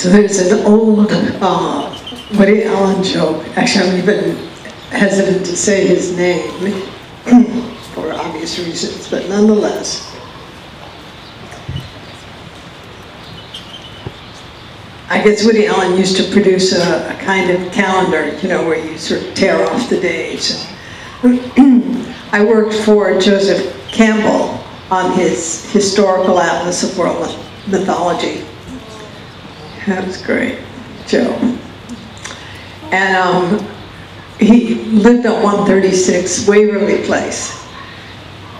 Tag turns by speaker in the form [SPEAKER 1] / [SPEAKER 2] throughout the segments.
[SPEAKER 1] So there's an old Woody Allen joke. Actually, I'm even hesitant to say his name for obvious reasons, but nonetheless. I guess Woody Allen used to produce a kind of calendar, you know, where you sort of tear off the days. I worked for Joseph Campbell on his historical atlas of world mythology. That was great, Joe. And he lived at 136 Waverly Place.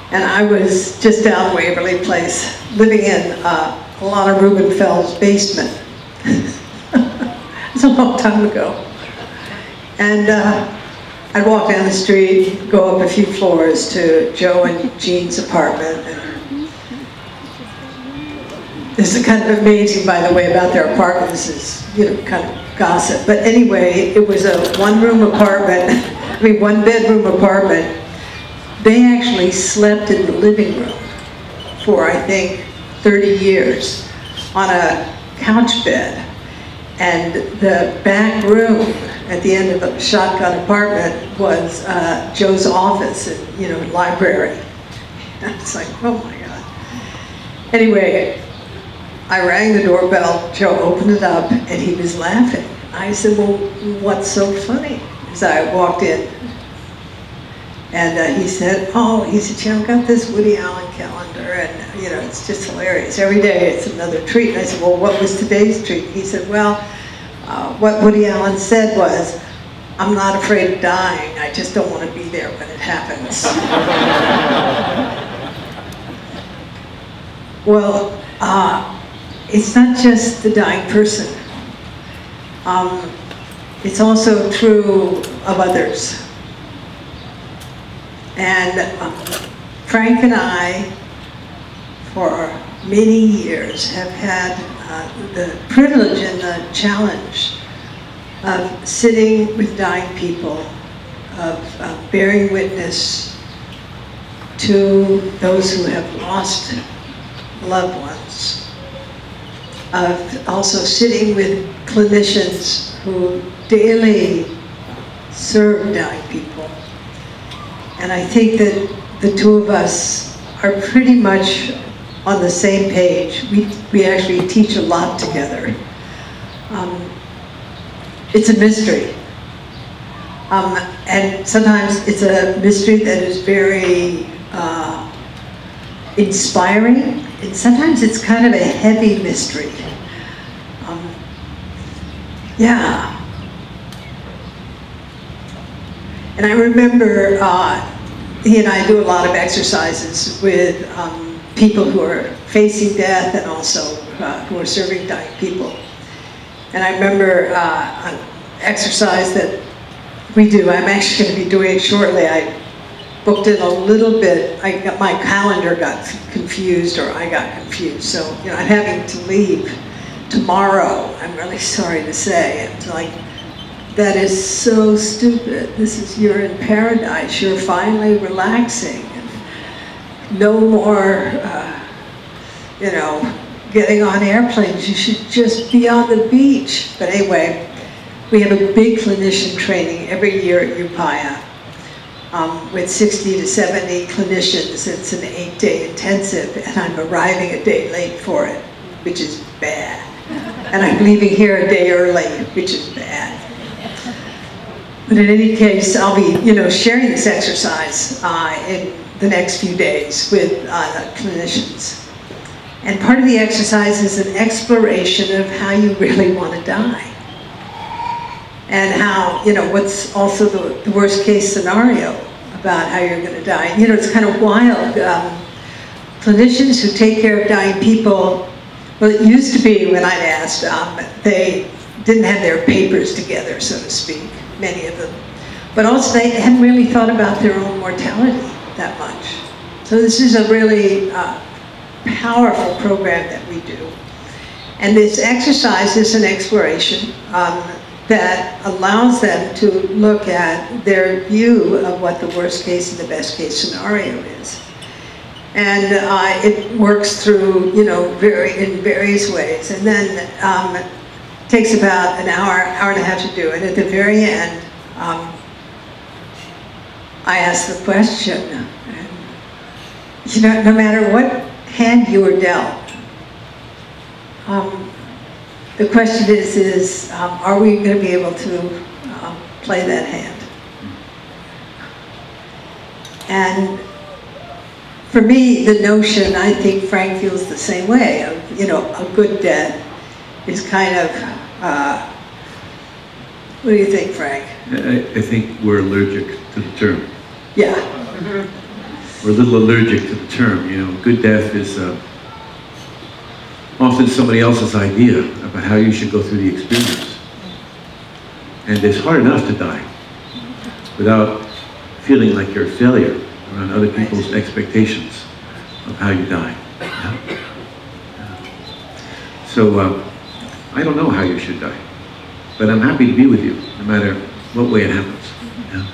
[SPEAKER 1] And I was just down Waverly Place, living in Lana Rubenfeld's basement. It's a long time ago. And I'd walk down the street, go up a few floors to Joe and Jean's apartment. And this is kind of amazing, by the way, about their apartments is, you know, kind of gossip. But anyway, it was a one-room apartment, I mean, one-bedroom apartment. They actually slept in the living room for, I think, 30 years on a couch bed. And the back room at the end of the shotgun apartment was Joe's office and, you know, library. It's like, oh my God. Anyway, I rang the doorbell, Joe opened it up, and he was laughing. I said, well, what's so funny? As I walked in. And he said, oh, he said, you know, I got this Woody Allen calendar, and, you know, it's just hilarious. Every day it's another treat. And I said, well, what was today's treat? He said, well, what Woody Allen said was, I'm not afraid of dying, I just don't want to be there when it happens. Well, it's not just the dying person. It's also true of others. And Frank and I, for many years, have had the privilege and the challenge of sitting with dying people, of bearing witness to those who have lost loved ones, of also sitting with clinicians who daily serve dying people. And I think that the two of us are pretty much on the same page. We actually teach a lot together. It's a mystery. And sometimes it's a mystery that is very inspiring, and sometimes it's kind of a heavy mystery. Yeah. And I remember he and I do a lot of exercises with people who are facing death and also who are serving dying people. And I remember an exercise that we do, I'm actually going to be doing it shortly. I booked in a little bit, my calendar got confused, or I got confused. So, you know, I'm having to leave tomorrow, I'm really sorry to say. It's like, that is so stupid. You're in paradise. You're finally relaxing. No more, you know, getting on airplanes. You should just be on the beach. But anyway, we have a big clinician training every year at Upaya with 60 to 70 clinicians. It's an 8-day intensive, and I'm arriving a day late for it, which is bad. And I'm leaving here a day early, which is bad. But in any case, I'll be, you know, sharing this exercise in the next few days with clinicians. And part of the exercise is an exploration of how you really want to die. And how, you know, what's also the worst case scenario about how you're going to die. You know, it's kind of wild. Clinicians who take care of dying people, well, it used to be when I'd asked, they didn't have their papers together, so to speak, many of them. But also they hadn't really thought about their own mortality that much. So this is a really powerful program that we do. And this exercise is an exploration that allows them to look at their view of what the worst case and the best case scenario is. And it works through, you know, in various ways. And then takes about an hour, hour and a half to do it. At the very end, I ask the question, and, you know, no matter what hand you were dealt, the question is are we going to be able to play that hand? And for me, the notion, I think Frank feels the same way, of, you know, a good death is kind of, what do you think, Frank?
[SPEAKER 2] I think we're allergic to the term.
[SPEAKER 1] Yeah.
[SPEAKER 2] We're a little allergic to the term, you know. Good death is often somebody else's idea about how you should go through the experience. And it's hard enough to die without feeling like you're a failure around other people's expectations of how you die. So I don't know how you should die, but I'm happy to be with you no matter what way it happens. Yeah.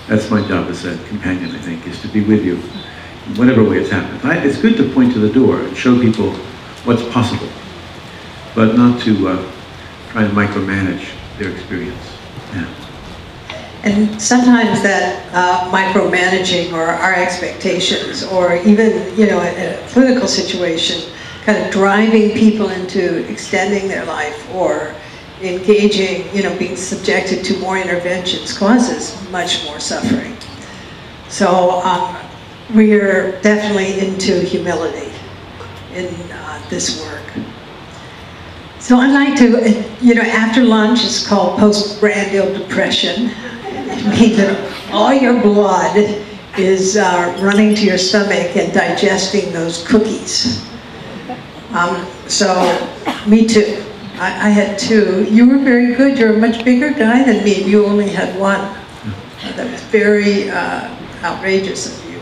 [SPEAKER 2] That's my job as a companion, I think, is to be with you in whatever way it's happened. It's good to point to the door and show people what's possible, but not to try to micromanage their experience. Yeah.
[SPEAKER 1] And sometimes that micromanaging or our expectations, or even, you know, in a clinical situation, kind of driving people into extending their life or engaging, you know, being subjected to more interventions causes much more suffering. So we're definitely into humility in this work. So I'd like to, you know, after lunch is called postprandial depression. It means that all your blood is running to your stomach and digesting those cookies. So, me too. I had two. You were very good. You're a much bigger guy than me. You only had one. That was very outrageous of you.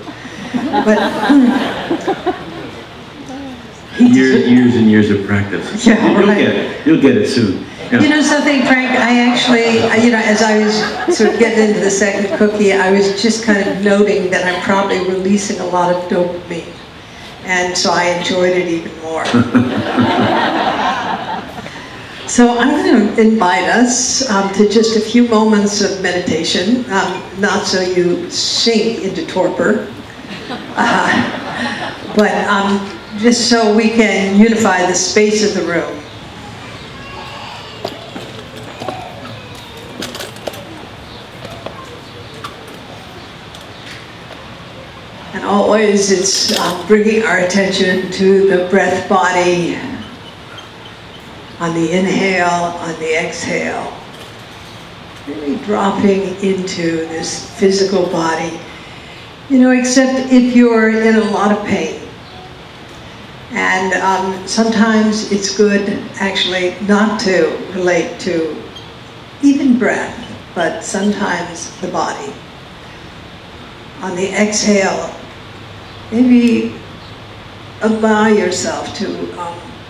[SPEAKER 1] But
[SPEAKER 2] years and years of practice.
[SPEAKER 1] Yeah,
[SPEAKER 2] You'll get it soon. Yeah.
[SPEAKER 1] You know something, Frank? I actually, you know, as I was sort of getting into the second cookie, I was just kind of noting that I'm probably releasing a lot of dopamine. And so I enjoyed it even more. So I'm going to invite us to just a few moments of meditation, not so you sink into torpor, but just so we can unify the space of the room. And always it's bringing our attention to the breath body on the inhale, on the exhale. Really dropping into this physical body. You know, except if you're in a lot of pain. And sometimes it's good actually not to relate to even breath, but sometimes the body. On the exhale, maybe allow yourself to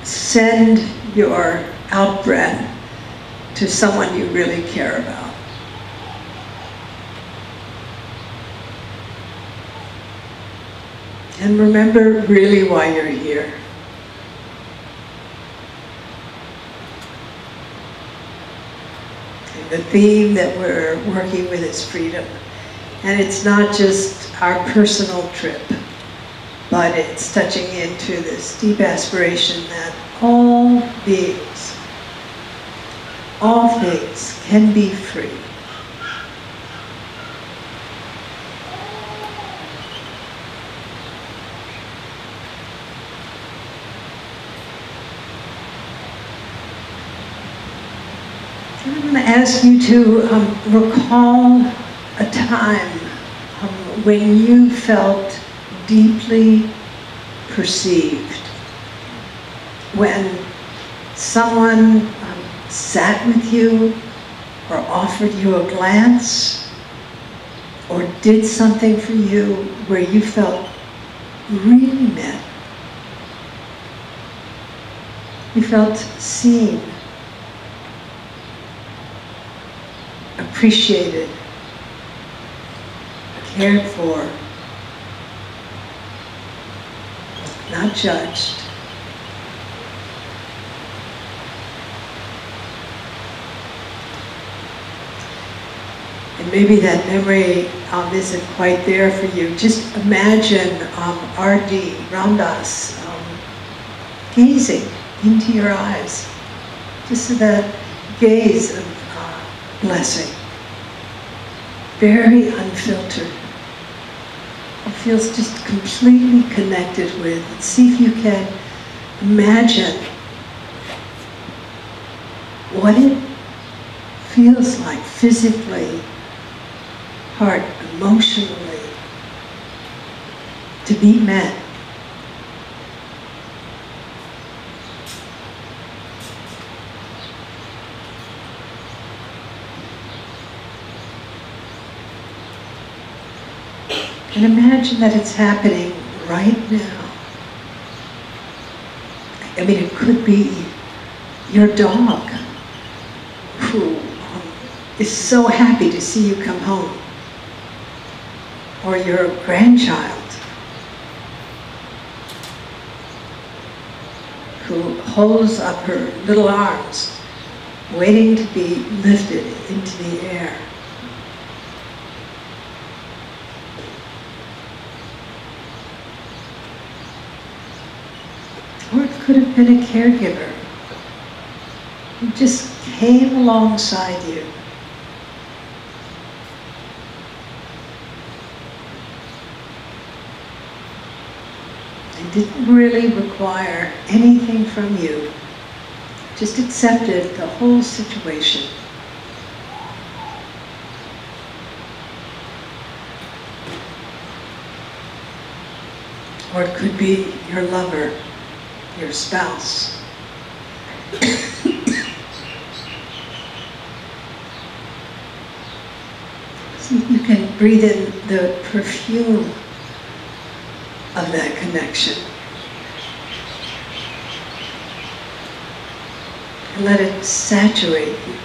[SPEAKER 1] send your out breath to someone you really care about. And remember really why you're here. And the theme that we're working with is freedom. And it's not just our personal trip, but it's touching into this deep aspiration that all beings, all things can be free. I'm going to ask you to recall a time when you felt deeply perceived, when someone sat with you or offered you a glance or did something for you where you felt really met. You felt seen, appreciated, cared for, not judged. maybe that memory isn't quite there for you. Just imagine R.D. Ramdas gazing into your eyes. Just that gaze of blessing. Very unfiltered. It feels just completely connected with. See if you can imagine what it feels like physically, heart, emotionally, to be met. And imagine that it's happening right now. I mean, it could be your dog who is so happy to see you come home, or your grandchild who holds up her little arms, waiting to be lifted into the air. Or it could have been a caregiver who just came alongside you. And didn't really require anything from you. Just accepted the whole situation. Or it could be your lover, your spouse. So you can breathe in the perfume of that connection. And let it saturate you.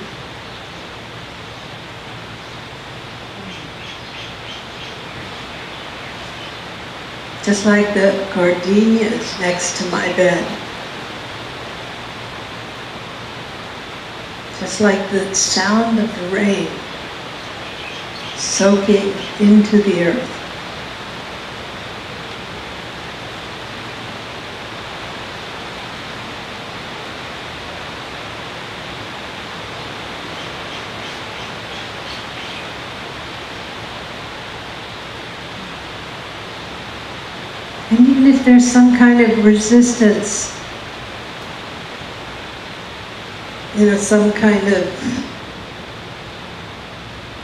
[SPEAKER 1] Just like the gardenias next to my bed. Just like the sound of the rain soaking into the earth. And even if there's some kind of resistance, you know, some kind of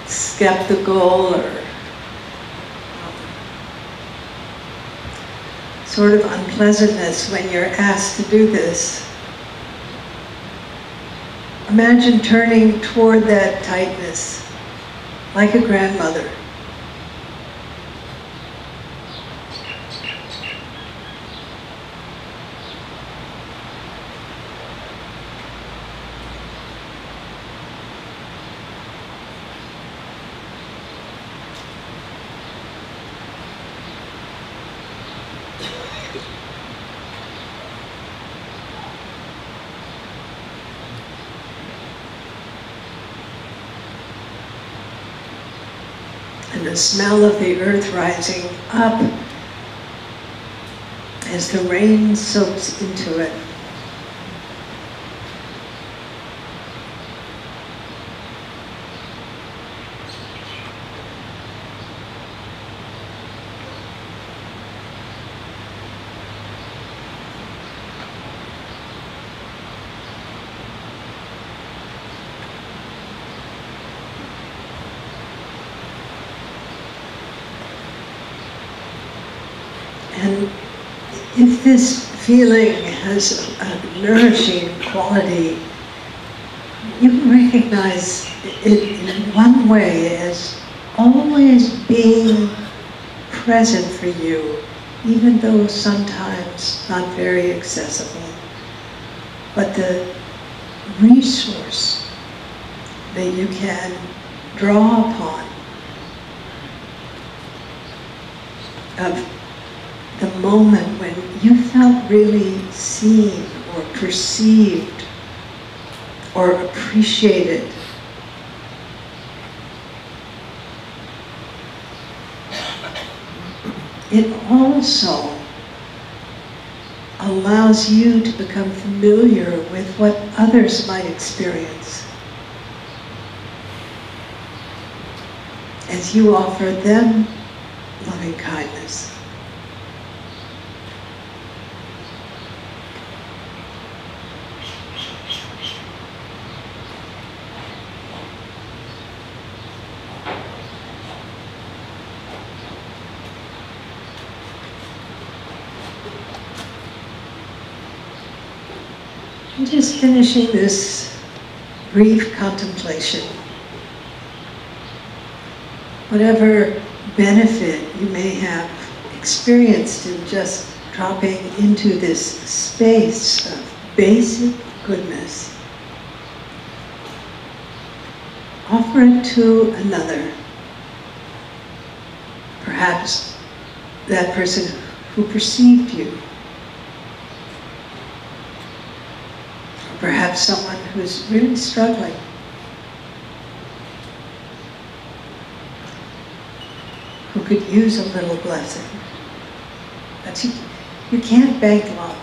[SPEAKER 1] skeptical or sort of unpleasantness when you're asked to do this, imagine turning toward that tightness like a grandmother. And the smell of the earth rising up as the rain soaks into it. And if this feeling has a nourishing quality, you can recognize it in one way as always being present for you, even though sometimes not very accessible. But the resource that you can draw upon of the moment when you felt really seen or perceived or appreciated it also allows you to become familiar with what others might experience as you offer them loving kindness. And just finishing this brief contemplation. Whatever benefit you may have experienced in just dropping into this space of basic goodness, offer it to another. Perhaps that person who perceived you. Perhaps someone who's really struggling. Who could use a little blessing. But you can't bank love.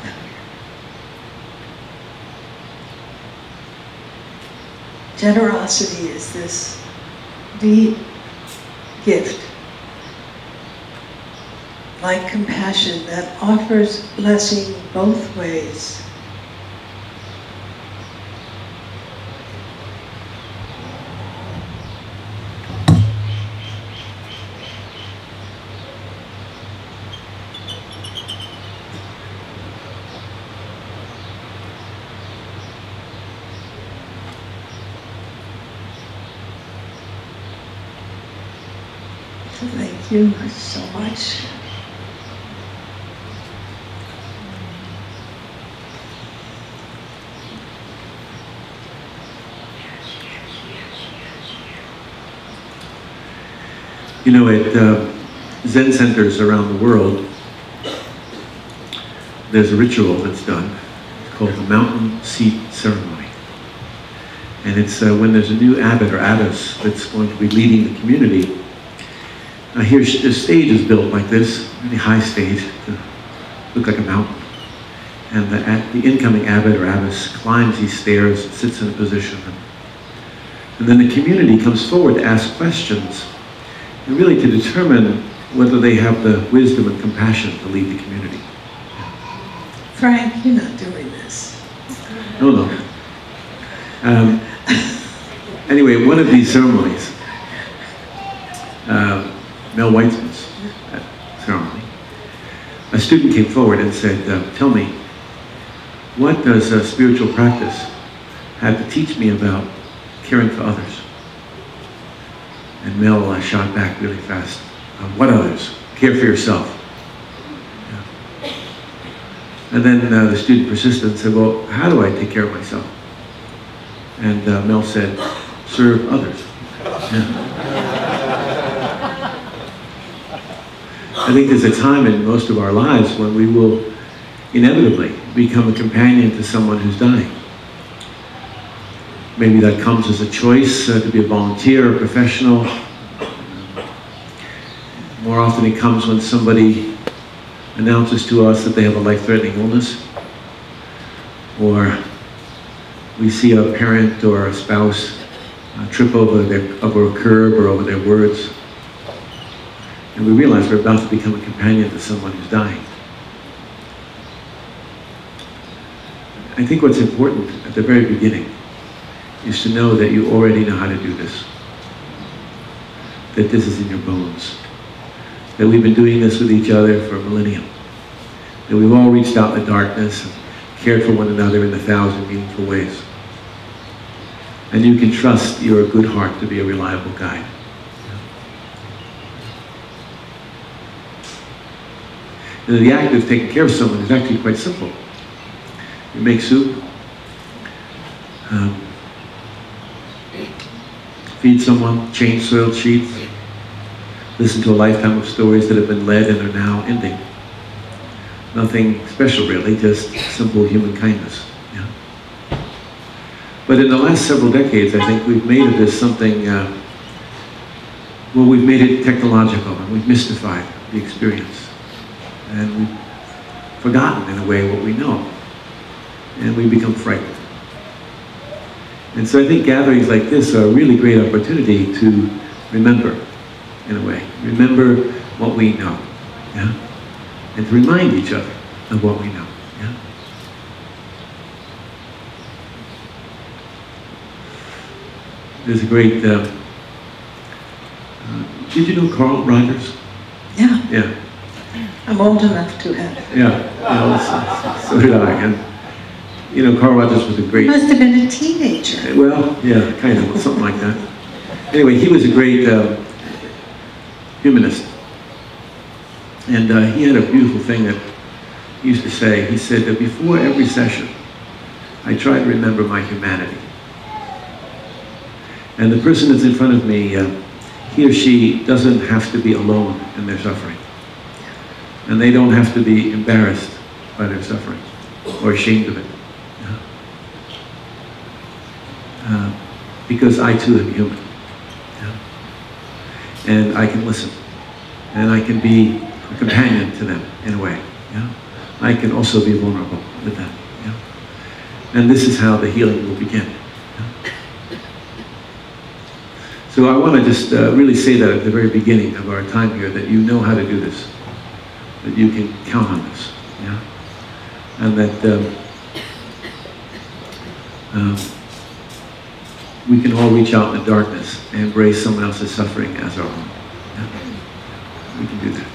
[SPEAKER 1] Generosity is this deep gift, like compassion, that offers blessing both ways. Thank you so much.
[SPEAKER 2] You know, at Zen centers around the world, there's a ritual that's done. It's called the Mountain Seat Ceremony. And it's when there's a new abbot or abbess that's going to be leading the community. Here, the stage is built like this, really high stage, to look like a mountain. And the incoming abbot or abbess climbs these stairs, sits in a position. And then the community comes forward to ask questions, and really to determine whether they have the wisdom and compassion to lead the community.
[SPEAKER 1] Frank, you're not doing this.
[SPEAKER 2] No. Anyway, one of these ceremonies, Mel Weitzman's ceremony, a student came forward and said, tell me, what does spiritual practice have to teach me about caring for others? And Mel shot back really fast. What others? Care for yourself. Yeah. And then the student persisted and said, well, how do I take care of myself? And Mel said, serve others. Yeah. I think there's a time in most of our lives when we will inevitably become a companion to someone who's dying. Maybe that comes as a choice to be a volunteer, a professional. More often it comes when somebody announces to us that they have a life-threatening illness, or we see a parent or a spouse trip over a curb or over their words, and we realize we're about to become a companion to someone who's dying. I think what's important at the very beginning is to know that you already know how to do this, that this is in your bones, that we've been doing this with each other for a millennium, that we've all reached out in the darkness and cared for one another in 1,000 meaningful ways. And you can trust your good heart to be a reliable guide. And the act of taking care of someone is actually quite simple. You make soup, feed someone, change soiled sheets, listen to a lifetime of stories that have been led and are now ending. Nothing special really, just simple human kindness. Yeah. But in the last several decades, I think we've made of this something, well, we've made it technological and we've mystified the experience. And we've forgotten, in a way, what we know. And we become frightened. And so I think gatherings like this are a really great opportunity to remember, in a way. Remember what we know, yeah? And to remind each other of what we know, yeah? There's a great, did you know Carl Rogers?
[SPEAKER 1] Yeah.
[SPEAKER 2] Yeah.
[SPEAKER 1] I'm old enough to have.
[SPEAKER 2] Yeah, so did I. And, you know, Carl Rogers was a great...
[SPEAKER 1] You must have been a teenager.
[SPEAKER 2] Well, yeah, kind of, something like that. Anyway, he was a great humanist. And he had a beautiful thing that he used to say. He said that before every session, I try to remember my humanity. And the person that's in front of me, he or she doesn't have to be alone in their suffering. And they don't have to be embarrassed by their suffering or ashamed of it. Because I too am human. Yeah. And I can listen. And I can be a companion to them in a way. Yeah. I can also be vulnerable with them. Yeah. And this is how the healing will begin. Yeah. So I want to just really say that at the very beginning of our time here, that you know how to do this. That you can count on this. Yeah. And that we can all reach out in the darkness and embrace someone else's suffering as our own. Yeah. We can do that.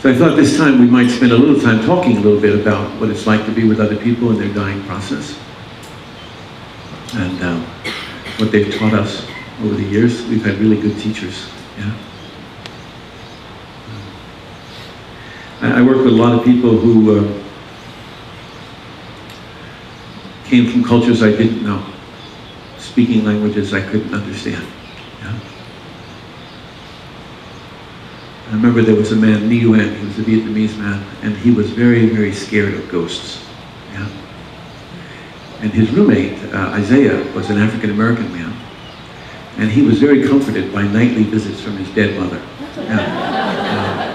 [SPEAKER 2] So I thought this time we might spend a little time talking a little bit about what it's like to be with other people in their dying process. And what they've taught us over the years. We've had really good teachers. Yeah. I work with a lot of people who came from cultures I didn't know, speaking languages I couldn't understand. Yeah. I remember there was a man, Nguyen, he was a Vietnamese man, and he was very, very scared of ghosts. Yeah. And his roommate, Isaiah, was an African-American man, and he was very comforted by nightly visits from his dead mother. Yeah.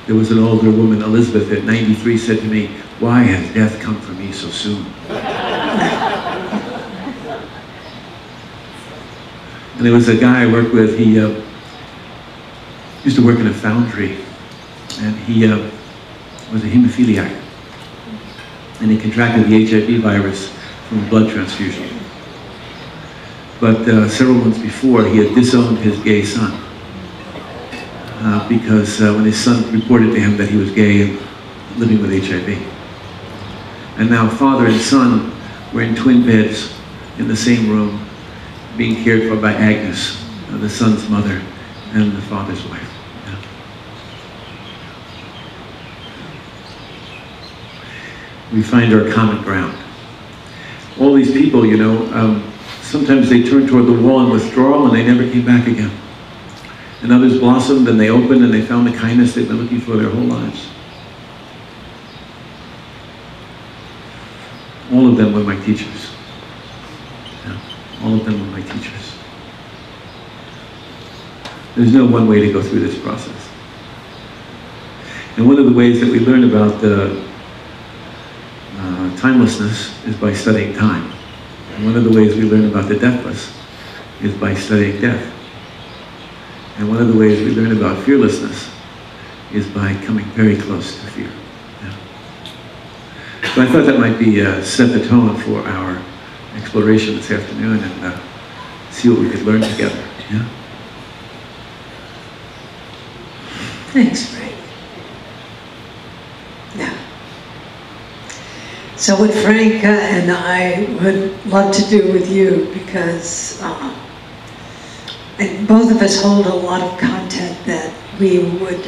[SPEAKER 2] There was an older woman, Elizabeth, at 93, said to me, "Why has death come for me so soon?" And there was a guy I worked with, he used to work in a foundry, and he was a hemophiliac. And he contracted the HIV virus from a blood transfusion. But several months before, he had disowned his gay son. Because when his son reported to him that he was gay and living with HIV. And now father and son were in twin beds in the same room, being cared for by Agnes, the son's mother, and the father's wife. Yeah. We find our common ground. All these people, you know, sometimes they turned toward the wall in withdrawal and they never came back again. And others blossomed and they opened and they found the kindness they've been looking for their whole lives. All of them were my teachers. Yeah. All of them were my teachers. There's no one way to go through this process. And one of the ways that we learn about timelessness is by studying time. And one of the ways we learn about the deathless is by studying death. And one of the ways we learn about fearlessness is by coming very close to fear. Yeah. So I thought that might be set the tone for our exploration this afternoon and see what we could learn together. Yeah.
[SPEAKER 1] Thanks, Frank. Yeah. So what Frank and I would love to do with you, because and both of us hold a lot of content that we would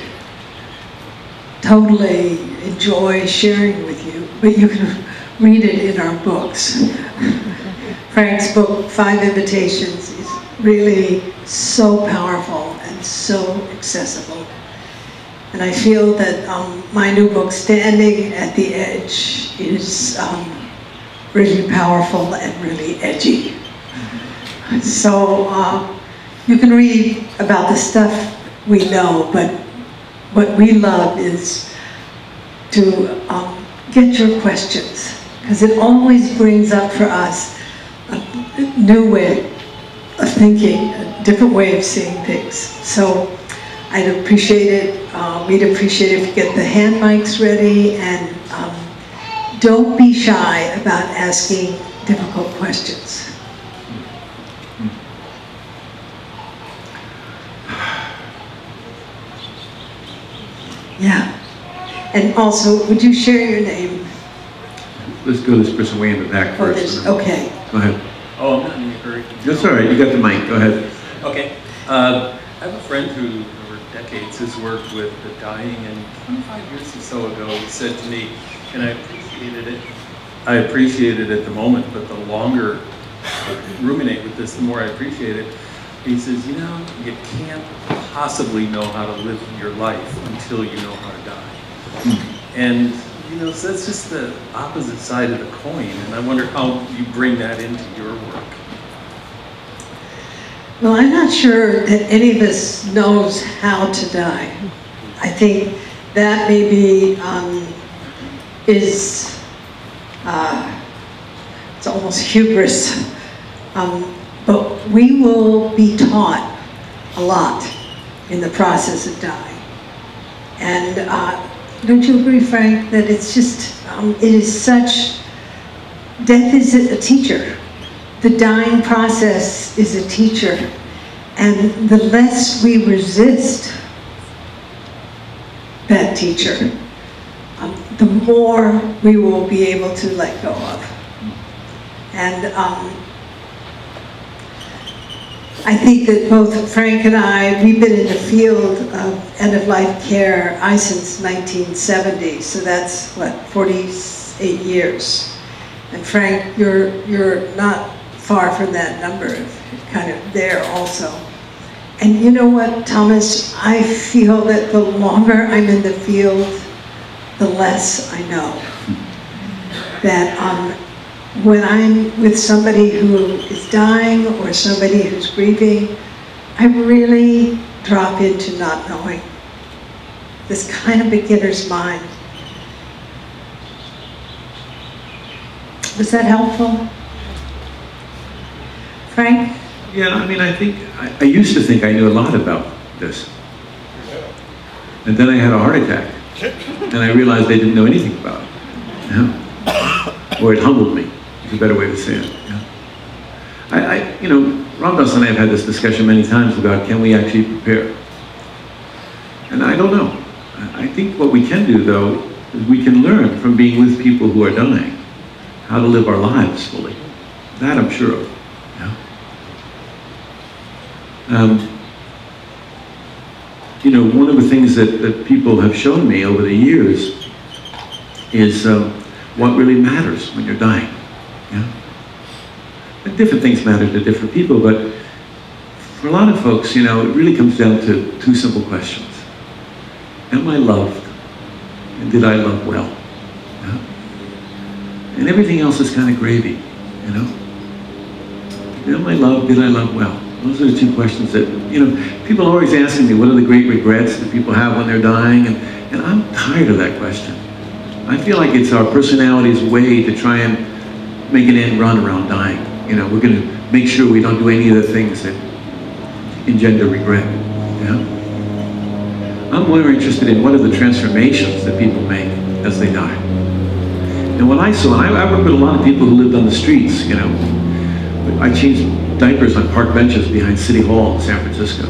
[SPEAKER 1] totally enjoy sharing with you, but you can read it in our books. Frank's book, 5 Invitations, is really so powerful and so accessible. And I feel that my new book, Standing at the Edge, is really powerful and really edgy. So you can read about the stuff we know, but what we love is to get your questions, because it always brings up for us a new way of thinking, a different way of seeing things. So I'd appreciate it, we'd appreciate it if you get the hand mics ready, and don't be shy about asking difficult questions. Yeah. And also, would you share your name?
[SPEAKER 2] Let's go this person way in the back first.
[SPEAKER 1] Okay.
[SPEAKER 2] Go ahead.
[SPEAKER 3] Oh, I'm not in a hurry.
[SPEAKER 2] That's all right. You got the mic. Go ahead.
[SPEAKER 3] Okay. I have a friend who, over decades, has worked with the dying, and 25 years or so ago, he said to me, and I appreciated it. I appreciated it at the moment, but the longer I ruminate with this, the more I appreciate it. He says, you know, you can't possibly know how to live your life until you know how to die. And, you know, so that's just the opposite side of the coin, and I wonder how you bring that into your work.
[SPEAKER 1] Well, I'm not sure that any of us knows how to die. I think that maybe it's almost hubris. But we will be taught a lot in the process of dying. And don't you agree, Frank, that it's just, it is such, death is a teacher. The dying process is a teacher. And the less we resist that teacher, the more we will be able to let go of. And I think that both Frank and I, we've been in the field of end-of-life care, since 1970, so that's, what, 48 years. And Frank, you're not far from that number, kind of there also. And you know what, Thomas, I feel that the longer I'm in the field, the less I know. That when I'm with somebody who is dying or somebody who's grieving, I really drop into not knowing. This kind of beginner's mind. Was that helpful? Frank?
[SPEAKER 2] Yeah, I mean, I think, I used to think I knew a lot about this. And then I had a heart attack. And I realized I didn't know anything about it. Yeah. Or it humbled me. Is a better way to say it. Yeah. You know, Ram Dass and I have had this discussion many times about can we actually prepare? And I don't know. I think what we can do, though, is we can learn from being with people who are dying how to live our lives fully. That I'm sure of. Yeah. You know, one of the things that people have shown me over the years is what really matters when you're dying. Yeah? And different things matter to different people, but for a lot of folks, you know, it really comes down to two simple questions. Am I loved? And did I love well? Yeah? And everything else is kind of gravy, you know? Am I loved? Did I love well? Those are the two questions that, you know, people are always asking me, what are the great regrets that people have when they're dying? And I'm tired of that question. I feel like it's our personality's way to try and make an end run around dying. You know, we're going to make sure we don't do any of the things that engender regret. Yeah? I'm more interested in what are the transformations that people make as they die. And what I saw, and I worked with a lot of people who lived on the streets, you know. I changed diapers on park benches behind City Hall in San Francisco.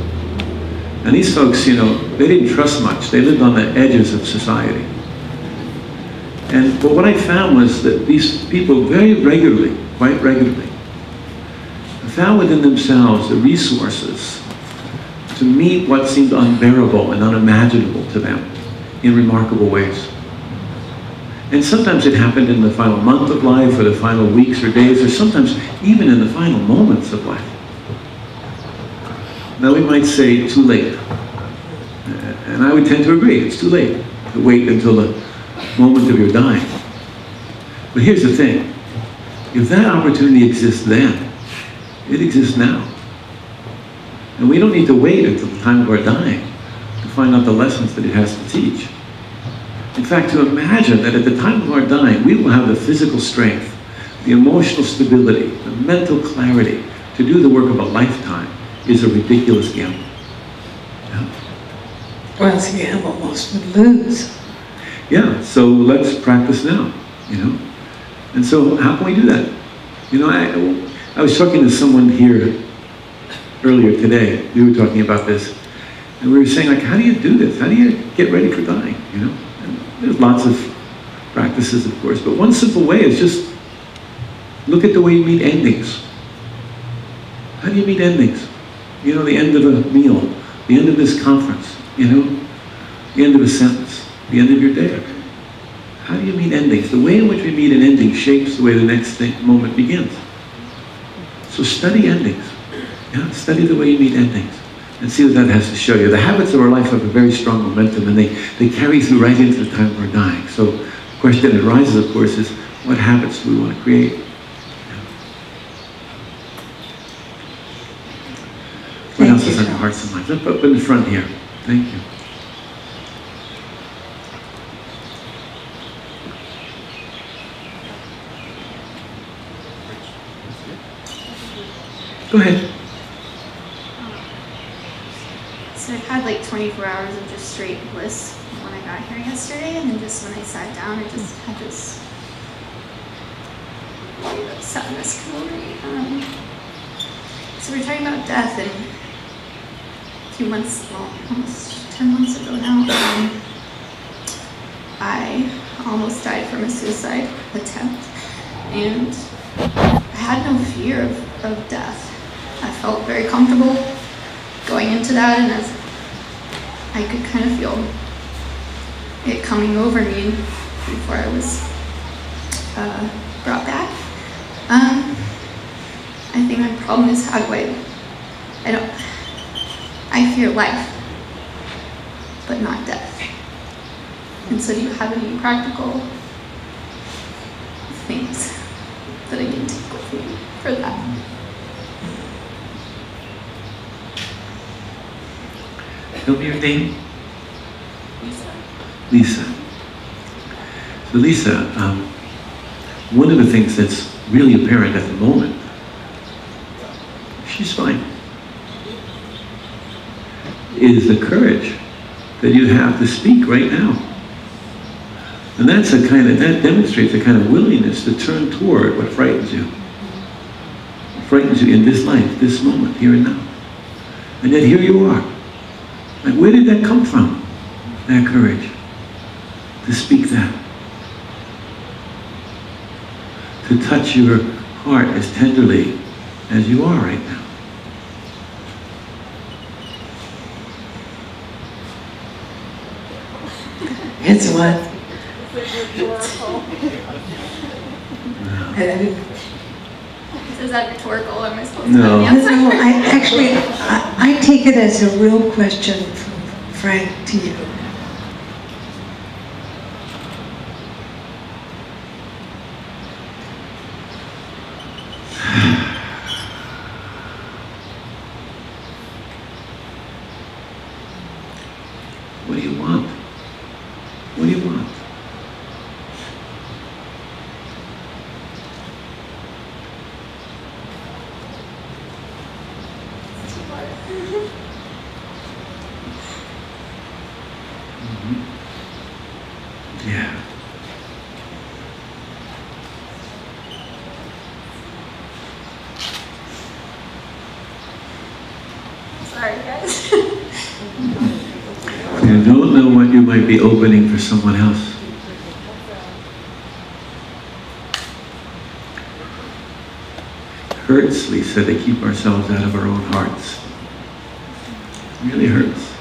[SPEAKER 2] And these folks, you know, they didn't trust much. They lived on the edges of society. But what I found was that these people very regularly, quite regularly, found within themselves the resources to meet what seemed unbearable and unimaginable to them in remarkable ways. And sometimes it happened in the final month of life, or the final weeks or days, or sometimes even in the final moments of life. Now we might say, too late. And I would tend to agree, it's too late to wait until the moment of your dying. But here's the thing, if that opportunity exists then, It exists now. And we don't need to wait until the time of our dying to find out the lessons that it has to teach. In fact, to imagine that at the time of our dying, we will have the physical strength, the emotional stability, the mental clarity to do the work of a lifetime is a ridiculous gamble. Yeah.
[SPEAKER 1] Well, it's a gamble most would lose.
[SPEAKER 2] Yeah, so let's practice now, you know. And so how can we do that? You know, I was talking to someone here earlier today. We were talking about this, and we were saying, like, how do you do this? How do you get ready for dying, you know? And there's lots of practices, of course, but one simple way is just look at the way you meet endings. How do you meet endings? You know, the end of a meal, the end of this conference, you know, the end of a sentence, the end of your day. How do you meet endings? The way in which we meet an ending shapes the way the next moment begins. So study endings. Yeah? Study the way you meet endings and see what that has to show you. The habits of our life have a very strong momentum, and they carry through right into the time we're dying. So the question that arises, of course, is what habits do we want to create? What else is on your hearts and minds? Up in the front here. Thank you. Go ahead.
[SPEAKER 4] So I've had like 24 hours of just straight bliss when I got here yesterday, and then just when I sat down, I just had this wave of sadness come over me. So we're talking about death, and a few months, well, almost 10 months ago now, I almost died from a suicide attempt, and I had no fear of death. I felt very comfortable going into that, and as I could kind of feel it coming over me before I was brought back. I think my problem is how do I fear life, but not death. And so do you have any practical things that I can take with me for that?
[SPEAKER 2] Tell me your name.
[SPEAKER 4] Lisa.
[SPEAKER 2] Lisa. So Lisa, one of the things that's really apparent at the moment, she's fine, is the courage that you have to speak right now. And that demonstrates a kind of willingness to turn toward what frightens you. What frightens you in this life, this moment, here and now. And yet here you are. Like, where did that come from? That courage to speak that. To touch your heart as tenderly as you are right now.
[SPEAKER 1] It's what?
[SPEAKER 4] Is that rhetorical? Am I supposed to
[SPEAKER 2] No.
[SPEAKER 4] have an answer?
[SPEAKER 1] No, I take it as a real question from Frank to you.
[SPEAKER 2] What do you want? What do you want? Yeah.
[SPEAKER 4] Sorry, guys.
[SPEAKER 2] You don't know what you might be opening for someone else. It hurts, Lisa, to keep ourselves out of our own hearts. It really hurts.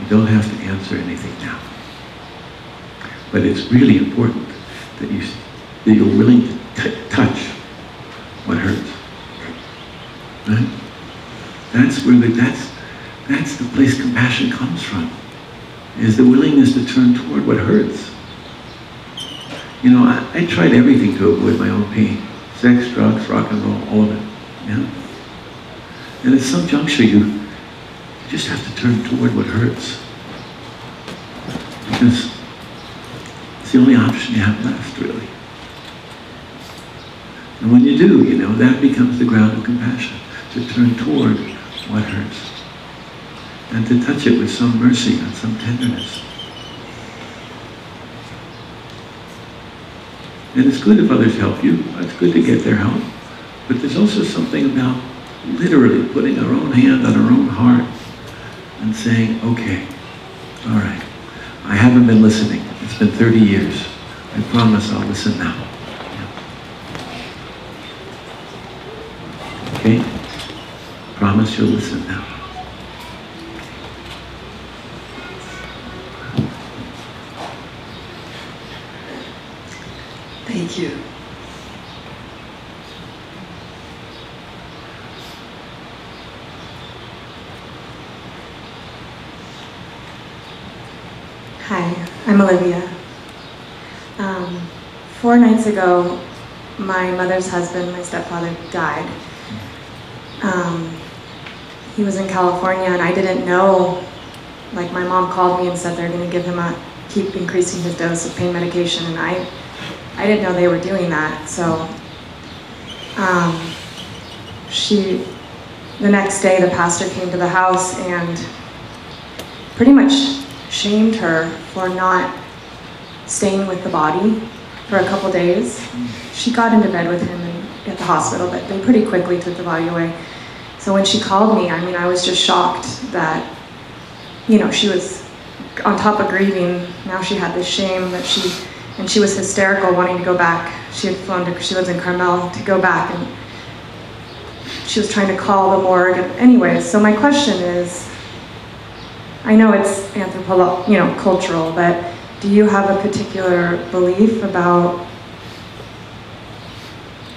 [SPEAKER 2] You don't have to answer anything now. But it's really important that you're willing to touch what hurts. Right? That's where that's the place compassion comes from, is the willingness to turn toward what hurts. You know, I tried everything to avoid my own pain. Sex, drugs, rock and roll, all of it. Yeah? And at some juncture, you just have to turn toward what hurts. Because it's the only option you have left, really. And when you do, you know, that becomes the ground of compassion, to turn toward what hurts. And to touch it with some mercy and some tenderness. And it's good if others help you. It's good to get their help. But there's also something about literally putting our own hand on our own heart and saying, okay, all right, I haven't been listening. It's been 30 years. I promise I'll listen now. Yeah. Okay? Promise you'll listen now.
[SPEAKER 1] Thank you.
[SPEAKER 5] Hi, I'm Olivia. 4 nights ago, my mother's husband, my stepfather, died. He was in California and I didn't know, like my mom called me and said they're going to give him keep increasing his dose of pain medication, and I didn't know they were doing that. So the next day the pastor came to the house and pretty much shamed her for not staying with the body for a couple days. She got into bed with him at the hospital, but they pretty quickly took the body away. So when she called me, I mean, I was just shocked that, you know, she was on top of grieving. Now she had this shame that and she was hysterical wanting to go back. She lives in Carmel, to go back, and she was trying to call the morgue. Anyways, so my question is, I know it's cultural, but do you have a particular belief about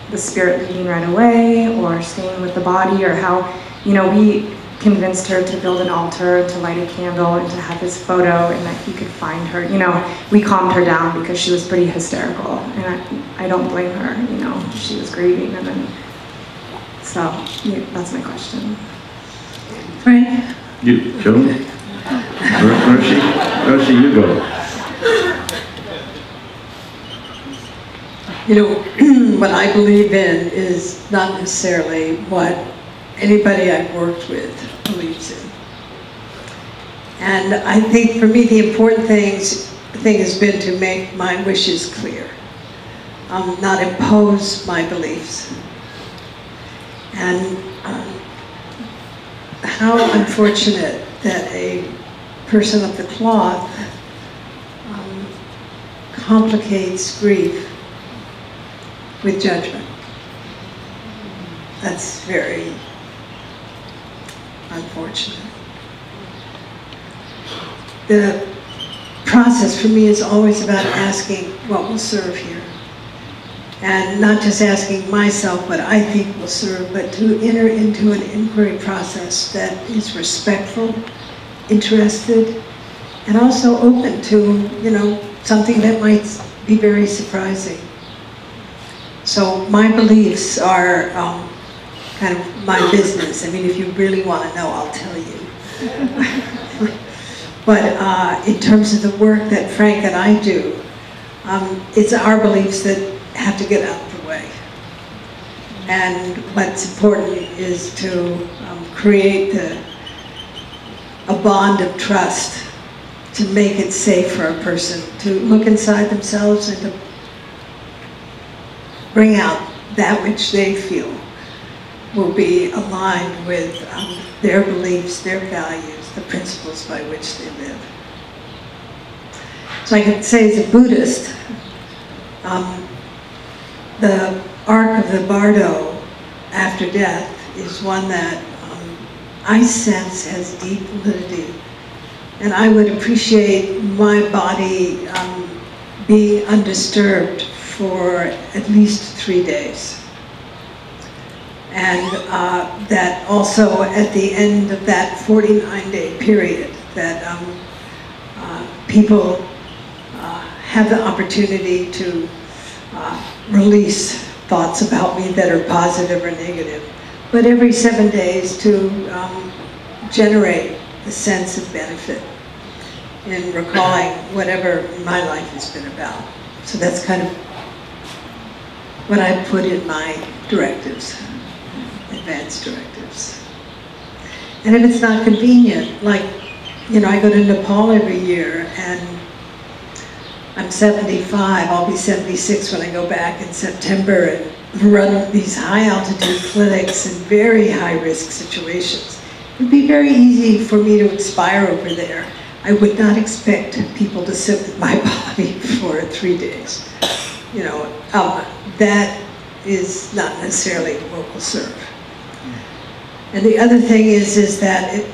[SPEAKER 5] the spirit leaving right away or staying with the body, or how, you know, we convinced her to build an altar, to light a candle, and to have his photo, and that he could find her. You know, we calmed her down because she was pretty hysterical, and I don't blame her, you know, she was grieving, and then, so, yeah, that's my question.
[SPEAKER 1] Frank?
[SPEAKER 2] You, Joe? Roshi, you go.
[SPEAKER 1] You know, what I believe in is not necessarily what anybody I've worked with believes in. And I think for me the important thing has been to make my wishes clear, not impose my beliefs. And how unfortunate that a person of the cloth complicates grief with judgment. That's very unfortunate. The process for me is always about asking what will serve here. And not just asking myself what I think will serve, but to enter into an inquiry process that is respectful, interested, and also open to, you know, something that might be very surprising. So my beliefs are kind of my business. I mean, if you really want to know, I'll tell you. But in terms of the work that Frank and I do, it's our beliefs that have to get out of the way. And what's important is to create a bond of trust, to make it safe for a person to look inside themselves and to bring out that which they feel will be aligned with their beliefs, their values, the principles by which they live. So I can say as a Buddhist, the arc of the bardo after death is one that I sense has deep validity. And I would appreciate my body being undisturbed for at least 3 days. And that also at the end of that 49-day period, that people have the opportunity to release thoughts about me that are positive or negative. But every 7 days to generate a sense of benefit in recalling whatever my life has been about. So that's kind of what I put in my directives, advanced directives. And if it's not convenient, like, you know, I go to Nepal every year, and I'm 75, I'll be 76 when I go back in September, and run these high altitude clinics in very high risk situations. It would be very easy for me to expire over there. I would not expect people to sit with my body for 3 days. You know, that is not necessarily what will serve. And the other thing is that it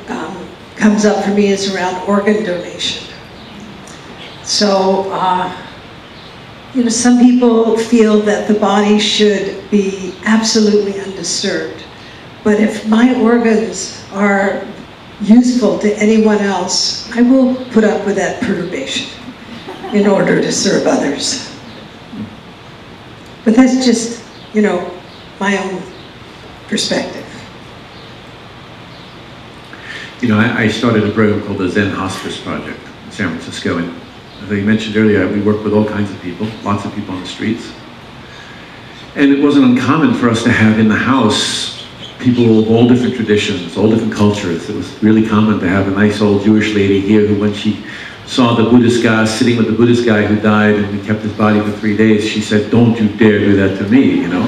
[SPEAKER 1] comes up for me is around organ donation. So, you know, some people feel that the body should be absolutely undisturbed. But if my organs are useful to anyone else, I will put up with that perturbation in order to serve others. But that's just, you know, my own perspective.
[SPEAKER 2] You know, I started a program called the Zen Hospice Project in San Francisco, and as I mentioned earlier, we work with all kinds of people, lots of people on the streets. And it wasn't uncommon for us to have in the house people of all different traditions, all different cultures. It was really common to have a nice old Jewish lady here who, when she saw the Buddhist guy sitting with the Buddhist guy who died and we kept his body for 3 days, she said, "Don't you dare do that to me, you know.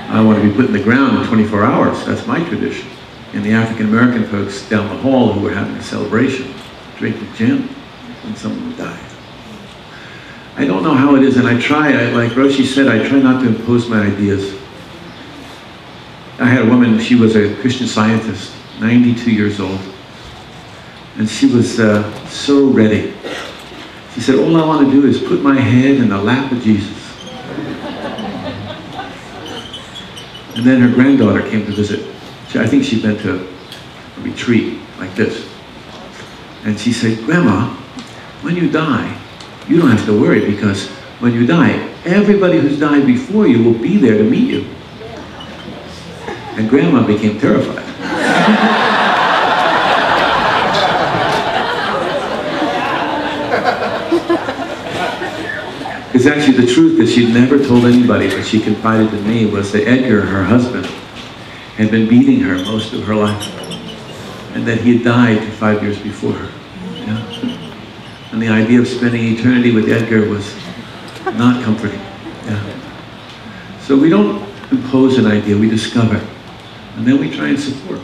[SPEAKER 2] I want to be put in the ground in 24 hours. That's my tradition." And the African American folks down the hall who were having a celebration, drinking gin when someone would die. I don't know how it is, and I try, like Roshi said, I try not to impose my ideas. I had a woman, she was a Christian Scientist, 92 years old, and she was so ready. She said, "All I want to do is put my head in the lap of Jesus." And then her granddaughter came to visit. I think she'd been to a retreat like this. And she said, "Grandma, when you die, you don't have to worry, because when you die, everybody who's died before you will be there to meet you." And Grandma became terrified. Because actually the truth that she'd never told anybody, but she confided to me, was that Edgar, her husband, had been beating her most of her life, and that he had died 5 years before her. Yeah? And the idea of spending eternity with Edgar was not comforting. Yeah? So we don't impose an idea, we discover, and then we try and support.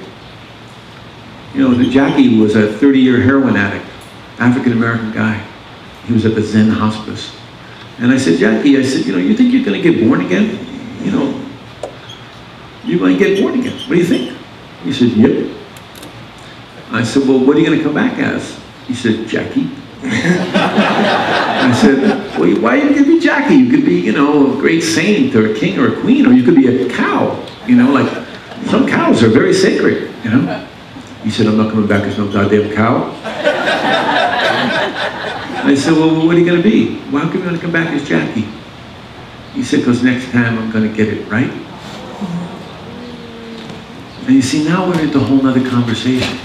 [SPEAKER 2] You know, Jackie was a 30-year heroin addict, African-American guy. He was at the Zen Hospice. And I said, "Jackie," I said, "you know, you think you're going to get born again? You know, you're going to get born again. What do you think?" He said, "Yep." I said, "Well, what are you going to come back as?" He said, "Jackie." I said, "Well, why are you going to be Jackie? You could be, you know, a great saint or a king or a queen, or you could be a cow. You know, like some cows are very sacred, you know." He said, "I'm not coming back as no goddamn cow." I said, "Well, what are you going to be? Well, how come you're going to come back as Jackie?" He said, "Because next time I'm going to get it right." And you see, now we're into a whole nother conversation.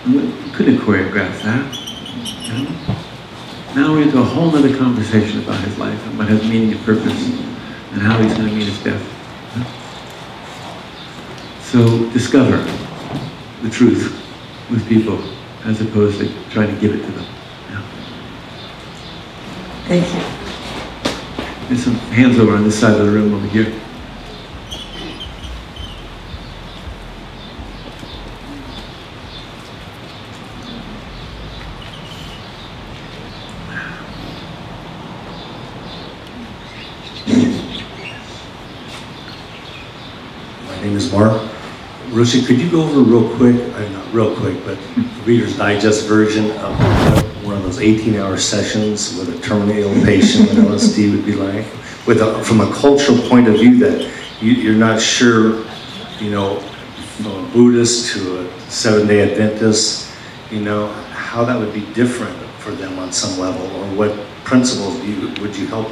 [SPEAKER 2] We couldn't have choreographed that. You know? Now we're into a whole nother conversation about his life and what has meaning and purpose and how he's going to meet his death. Yeah? So discover the truth with people as opposed to trying to give it to them. Yeah?
[SPEAKER 1] Thank you.
[SPEAKER 2] There's some hands over on this side of the room over here.
[SPEAKER 6] My name is Mark. Roshi, could you go over real quick, not real quick, but the Reader's Digest version of one of those 18-hour sessions with a terminally ill patient with LSD would be like, from a cultural point of view, that you're not sure, you know, from a Buddhist to a Seventh-day Adventist, you know, how that would be different for them on some level, or what principles would you help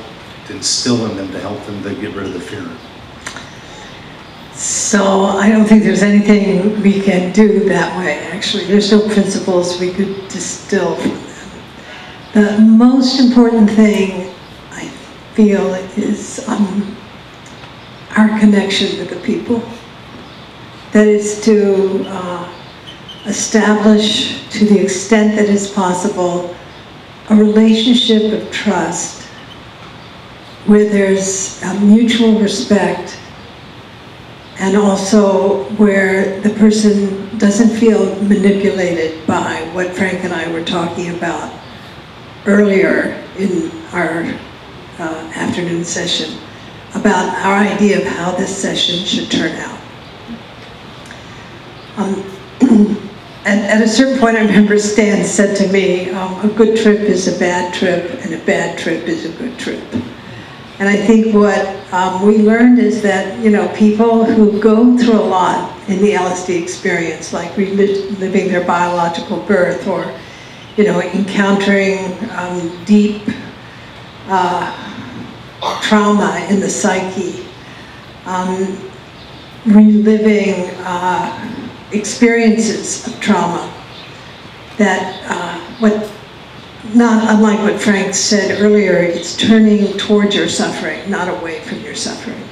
[SPEAKER 6] to instill in them to help them to get rid of the fear?
[SPEAKER 1] So I don't think there's anything we can do that way, actually. There's no principles we could distill from them. The most important thing, I feel, is our connection with the people. That is to establish, to the extent that is possible, a relationship of trust where there's a mutual respect, and also where the person doesn't feel manipulated by what Frank and I were talking about earlier in our afternoon session, about our idea of how this session should turn out. At a certain point, I remember Stan said to me, a good trip is a bad trip, and a bad trip is a good trip. And I think what we learned is that, you know, people who go through a lot in the LSD experience, like reliving their biological birth, or, you know, encountering deep trauma in the psyche, reliving experiences of trauma, that not unlike what Frank said earlier, it's turning towards your suffering, not away from your suffering.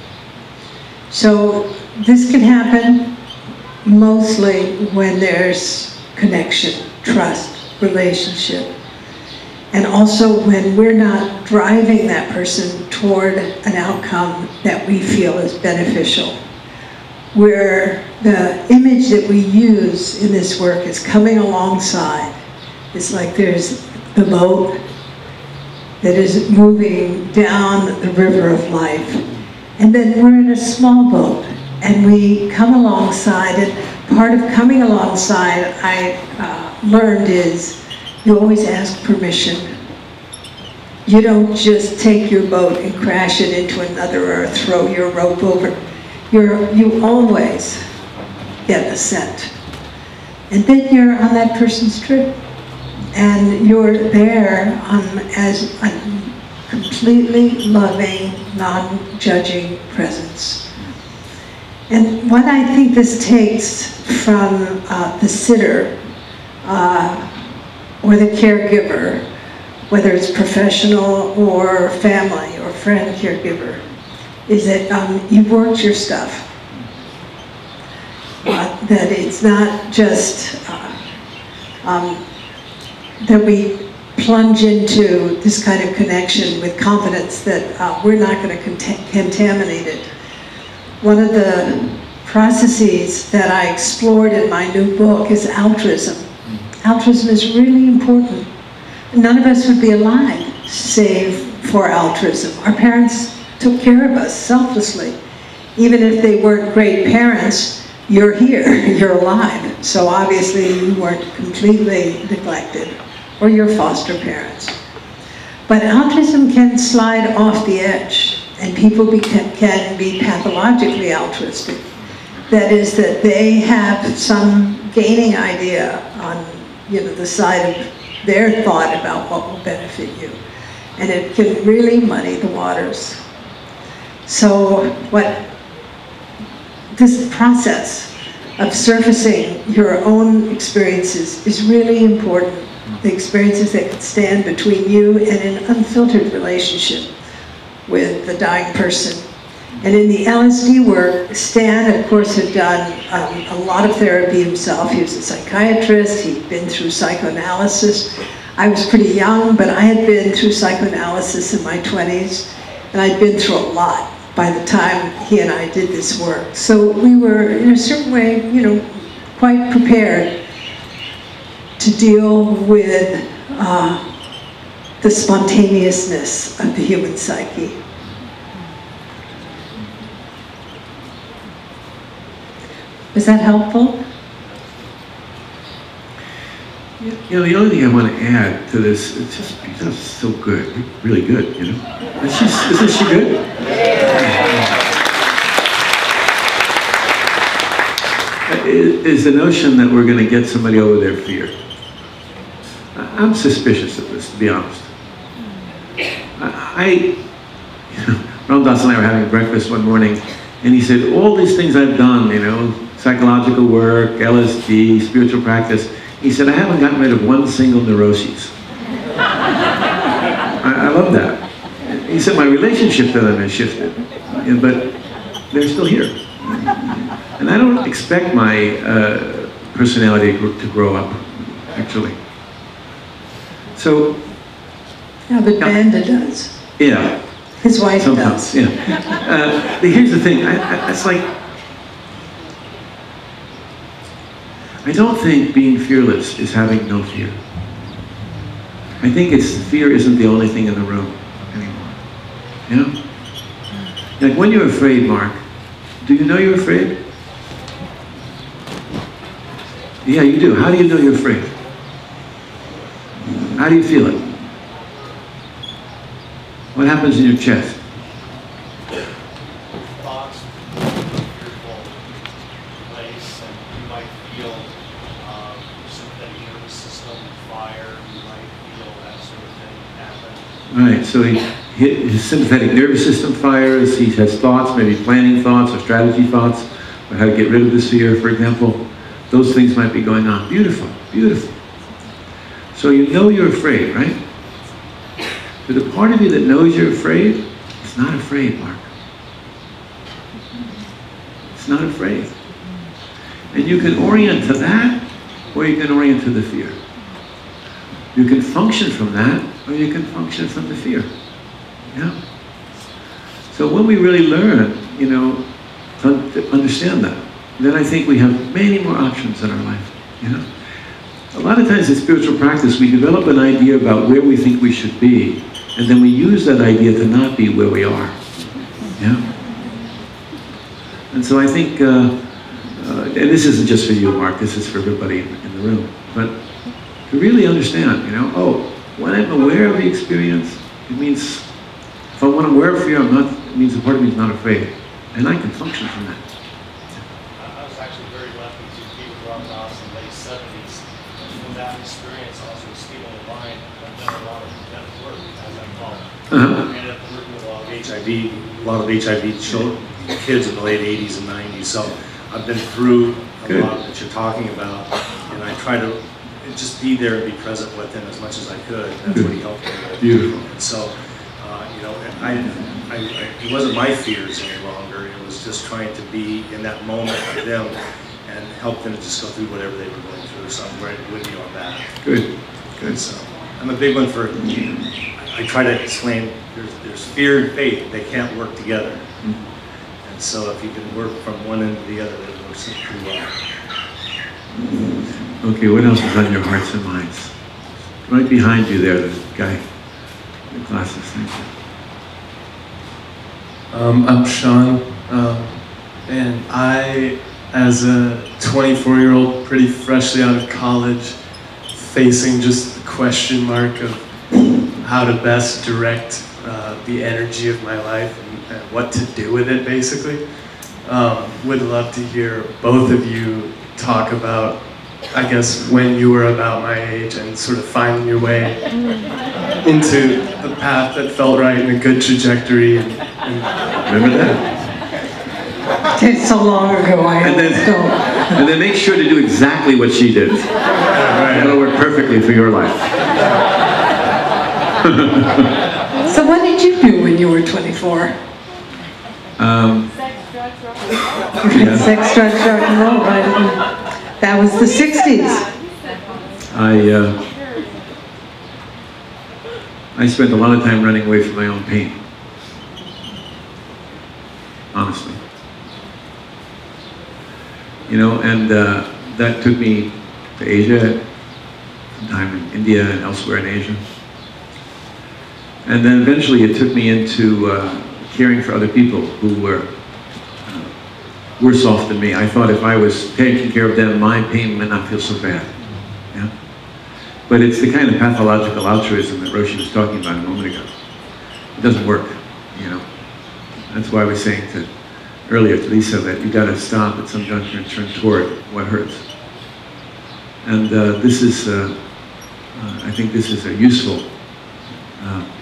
[SPEAKER 1] So this can happen mostly when there's connection, trust, relationship, and also when we're not driving that person toward an outcome that we feel is beneficial. Where the image that we use in this work is coming alongside. It's like there's the boat that is moving down the river of life. And then we're in a small boat, and we come alongside it. Part of coming alongside, I learned, is you always ask permission. You don't just take your boat and crash it into another or throw your rope over. You always get a scent. And then you're on that person's trip. And you're there as a completely loving, non-judging presence. And what I think this takes from the sitter or the caregiver, whether it's professional or family or friend caregiver, is that you've worked your stuff. That it's not just that we plunge into this kind of connection with confidence that we're not going to contaminate it. One of the processes that I explored in my new book is altruism. Altruism is really important. None of us would be alive save for altruism. Our parents took care of us selflessly. Even if they weren't great parents, you're here, you're alive. So obviously you weren't completely neglected, or your foster parents. But altruism can slide off the edge, and people can be pathologically altruistic. That is, that they have some gaining idea on, you know, the side of their thought about what will benefit you. And it can really muddy the waters. So this process of surfacing your own experiences is really important. The experiences that can stand between you and an unfiltered relationship with the dying person. And in the LSD work, Stan, of course, had done a lot of therapy himself. He was a psychiatrist, he'd been through psychoanalysis. I was pretty young, but I had been through psychoanalysis in my 20s, and I'd been through a lot by the time he and I did this work. So we were, in a certain way, you know, quite prepared to deal with the spontaneousness of the human psyche. Was that helpful?
[SPEAKER 2] You know, the only thing I want to add to this, it's just because it's so good, really good, you know. Isn't she good? is the notion that we're going to get somebody over their fear. I'm suspicious of this, to be honest. Ram Dass and I were having breakfast one morning, and he said, all these things I've done, you know, psychological work, LSD, spiritual practice, he said, I haven't gotten rid of one single neuroses. I love that. He said, my relationship to them has shifted, but they're still here. And I don't expect my personality to grow up, actually. So.
[SPEAKER 1] Yeah, but Banda does.
[SPEAKER 2] Yeah.
[SPEAKER 1] His wife
[SPEAKER 2] Sometimes,
[SPEAKER 1] does.
[SPEAKER 2] Yeah. Here's the thing, it's like, I don't think being fearless is having no fear. I think fear isn't the only thing in the room anymore. You know? Like when you're afraid, Mark, do you know you're afraid? Yeah, you do. How do you know you're afraid? How do you feel it? What happens in your chest?
[SPEAKER 7] Thoughts, fearful place, and you might feel sympathetic nervous system fire. You might feel that sort of thing happen.
[SPEAKER 2] Right. So his sympathetic nervous system fires. He has thoughts, maybe planning thoughts or strategy thoughts, or how to get rid of this fear, for example. Those things might be going on. Beautiful, beautiful. So you know you're afraid, right? But the part of you that knows you're afraid is not afraid, Mark. It's not afraid. And you can orient to that, or you can orient to the fear. You can function from that, or you can function from the fear. Yeah? So when we really learn, you know, to understand that, then I think we have many more options in our life, you know? A lot of times in spiritual practice, we develop an idea about where we think we should be, and then we use that idea to not be where we are. Yeah? And so I think, and this isn't just for you, Mark, this is for everybody in the room, but to really understand, you know, oh, when I'm aware of the experience, it means, when I'm aware of fear, it means a part of me is not afraid, and I can function from that.
[SPEAKER 7] I was actually very lucky to be with Ram Dass in the late 70s. And from that experience, also with Stephen Levine, I've done a lot of death work, as I call it. I ended up working with a lot of HIV children, kids in the late 80s and 90s. So I've been through a lot that you're talking about, and I try to just be there and be present with him as much as I could. That's what he helped me with.
[SPEAKER 2] Beautiful.
[SPEAKER 7] And so, you know, it wasn't my fears any longer. It was just trying to be in that moment with them and help them to just go through whatever they were going through. So I'm right with you on that.
[SPEAKER 2] Good, good.
[SPEAKER 7] So I'm a big one for, I try to explain, there's fear and faith. They can't work together.
[SPEAKER 2] Mm-hmm.
[SPEAKER 7] And so if you can work from one end to the other, it works pretty well.
[SPEAKER 2] Okay, what else is on your hearts and minds? Right behind you there, the guy in the glasses, thank you.
[SPEAKER 8] I'm Sean, and I, as a 24-year-old, pretty freshly out of college, facing just the question mark of how to best direct the energy of my life and what to do with it, basically. Would love to hear both of you talk about, I guess, when you were about my age and sort of finding your way into the path that felt right and a good trajectory.
[SPEAKER 2] Remember that?
[SPEAKER 1] It's so long ago, I don't.
[SPEAKER 2] And then make sure to do exactly what she did. That'll work perfectly for your life.
[SPEAKER 1] So what did you do when you were 24?
[SPEAKER 2] Sex, drugs, rock and roll.
[SPEAKER 1] Sex, drugs, rock and roll, right? That was the 60s.
[SPEAKER 2] I spent a lot of time running away from my own pain. Honestly. You know, and that took me to Asia, some time in India and elsewhere in Asia. And then eventually it took me into caring for other people who were worse off than me. I thought if I was taking care of them, my pain might not feel so bad. Yeah? But it's the kind of pathological altruism that Roshi was talking about a moment ago. It doesn't work, you know. That's why I was saying to earlier to Lisa that you got to stop at some juncture and turn toward what hurts. And this is, I think this is a useful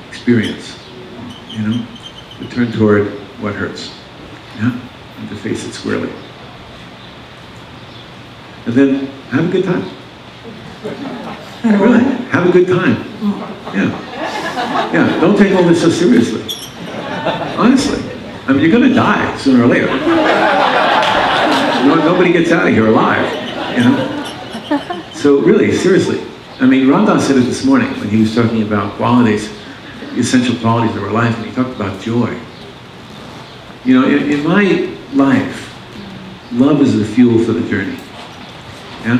[SPEAKER 2] experience, you know, to turn toward what hurts, yeah, and to face it squarely. And then have a good time. Really, have a good time. Yeah. Yeah, don't take all this so seriously. Honestly. I mean, you're going to die sooner or later. Nobody gets out of here alive, you know? So really, seriously. I mean, Ram Dass said it this morning when he was talking about qualities, the essential qualities of our life, and he talked about joy. You know, in my life, love is the fuel for the journey. Yeah?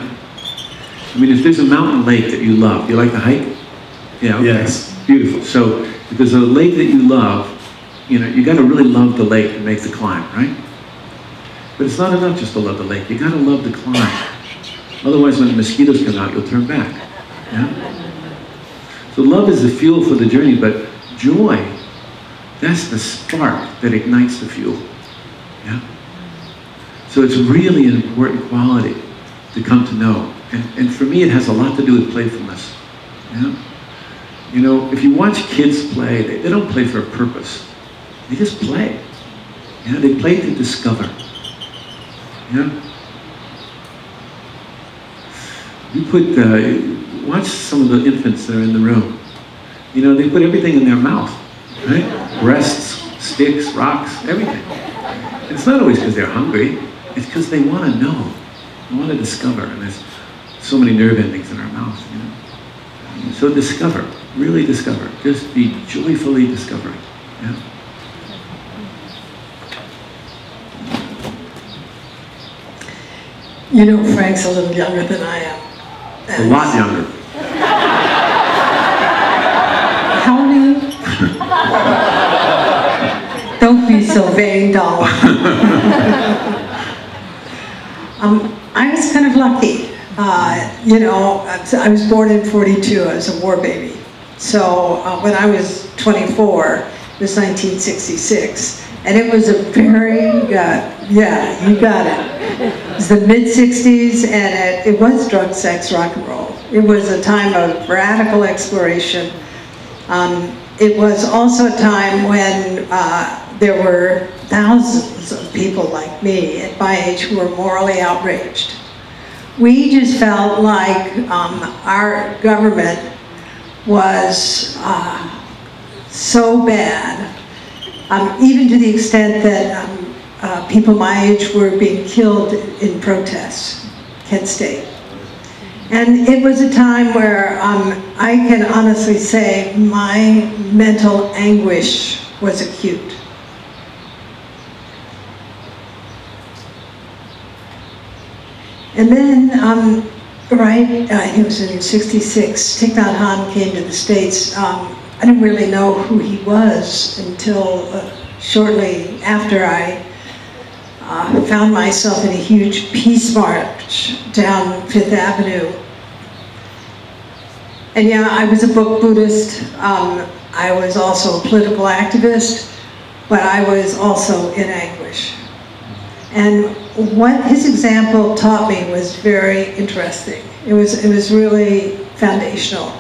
[SPEAKER 2] I mean, if there's a mountain lake that you love, do you like to hike? Yeah, okay.
[SPEAKER 8] Yes.
[SPEAKER 2] Beautiful. So if there's a lake that you love, you know, you got to really love the lake to make the climb, right? But it's not enough just to love the lake. You got to love the climb. Otherwise, when the mosquitoes come out, you'll turn back. Yeah? So love is the fuel for the journey, but joy, that's the spark that ignites the fuel. Yeah? So it's really an important quality to come to know. And for me, it has a lot to do with playfulness. Yeah? You know, if you watch kids play, they don't play for a purpose. They just play. Yeah? They play to discover. Yeah? You put, watch some of the infants that are in the room. You know, they put everything in their mouth, right? Breasts, sticks, rocks, everything. It's not always because they're hungry. It's because they want to know. They want to discover. And there's so many nerve endings in our mouth, you know. So discover, really discover. Just be joyfully discovering. Yeah.
[SPEAKER 1] You know, Frank's a little younger than I am.
[SPEAKER 2] A lot younger.
[SPEAKER 1] How old are you? Don't be so vain, doll. I was kind of lucky. You know, I was born in '42. I was a war baby. So when I was 24, it was 1966. And it was a very, yeah, you got it. It was the mid-60s, and it was drug, sex, rock and roll. It was a time of radical exploration. It was also a time when there were thousands of people like me at my age who were morally outraged. We just felt like our government was so bad, even to the extent that people my age were being killed in protests, Kent State. And it was a time where I can honestly say my mental anguish was acute. And then, right, I think it was in '66, Thich Nhat Hanh came to the States. I didn't really know who he was until shortly after I found myself in a huge peace march down Fifth Avenue. And yeah, I was a book Buddhist. I was also a political activist, but I was also in anguish. And what his example taught me was very interesting. It was really foundational.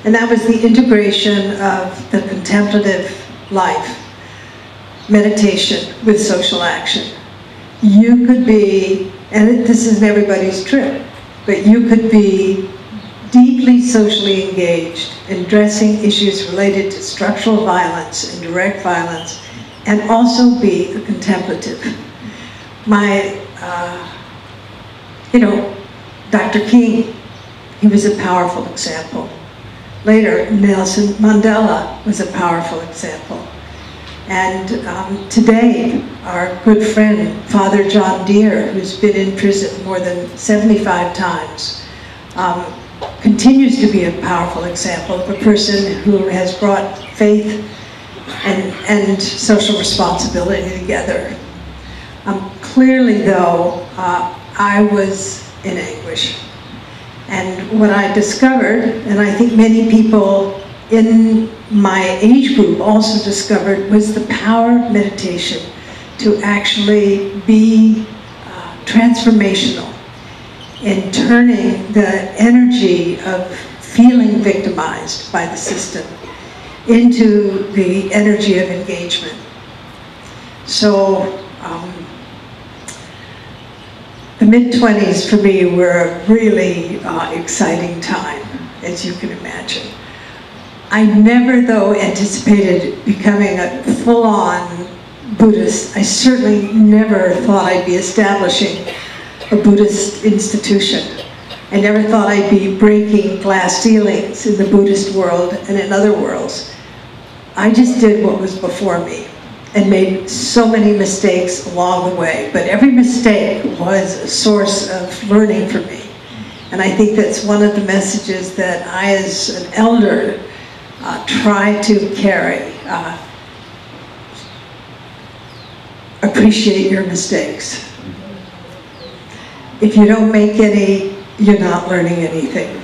[SPEAKER 1] And that was the integration of the contemplative life, meditation with social action. You could be, and this isn't everybody's trip, but you could be deeply socially engaged in addressing issues related to structural violence and direct violence, and also be a contemplative. My, you know, Dr. King, he was a powerful example. Later, Nelson Mandela was a powerful example. And today, our good friend, Father John Deere, who's been in prison more than 75 times, continues to be a powerful example of a person who has brought faith and social responsibility together. Clearly, though, I was in anguish. And what I discovered, and I think many people in my age group also discovered, was the power of meditation to to actually be transformational in turning the energy of feeling victimized by the system into the energy of engagement. So the mid-20s for me were a really exciting time, as you can imagine. I never, though, anticipated becoming a full-on Buddhist. I certainly never thought I'd be establishing a Buddhist institution. I never thought I'd be breaking glass ceilings in the Buddhist world and in other worlds. I just did what was before me and made so many mistakes along the way. But every mistake was a source of learning for me. And I think that's one of the messages that I, as an elder, try to carry. Appreciate your mistakes. If you don't make any, you're not learning anything.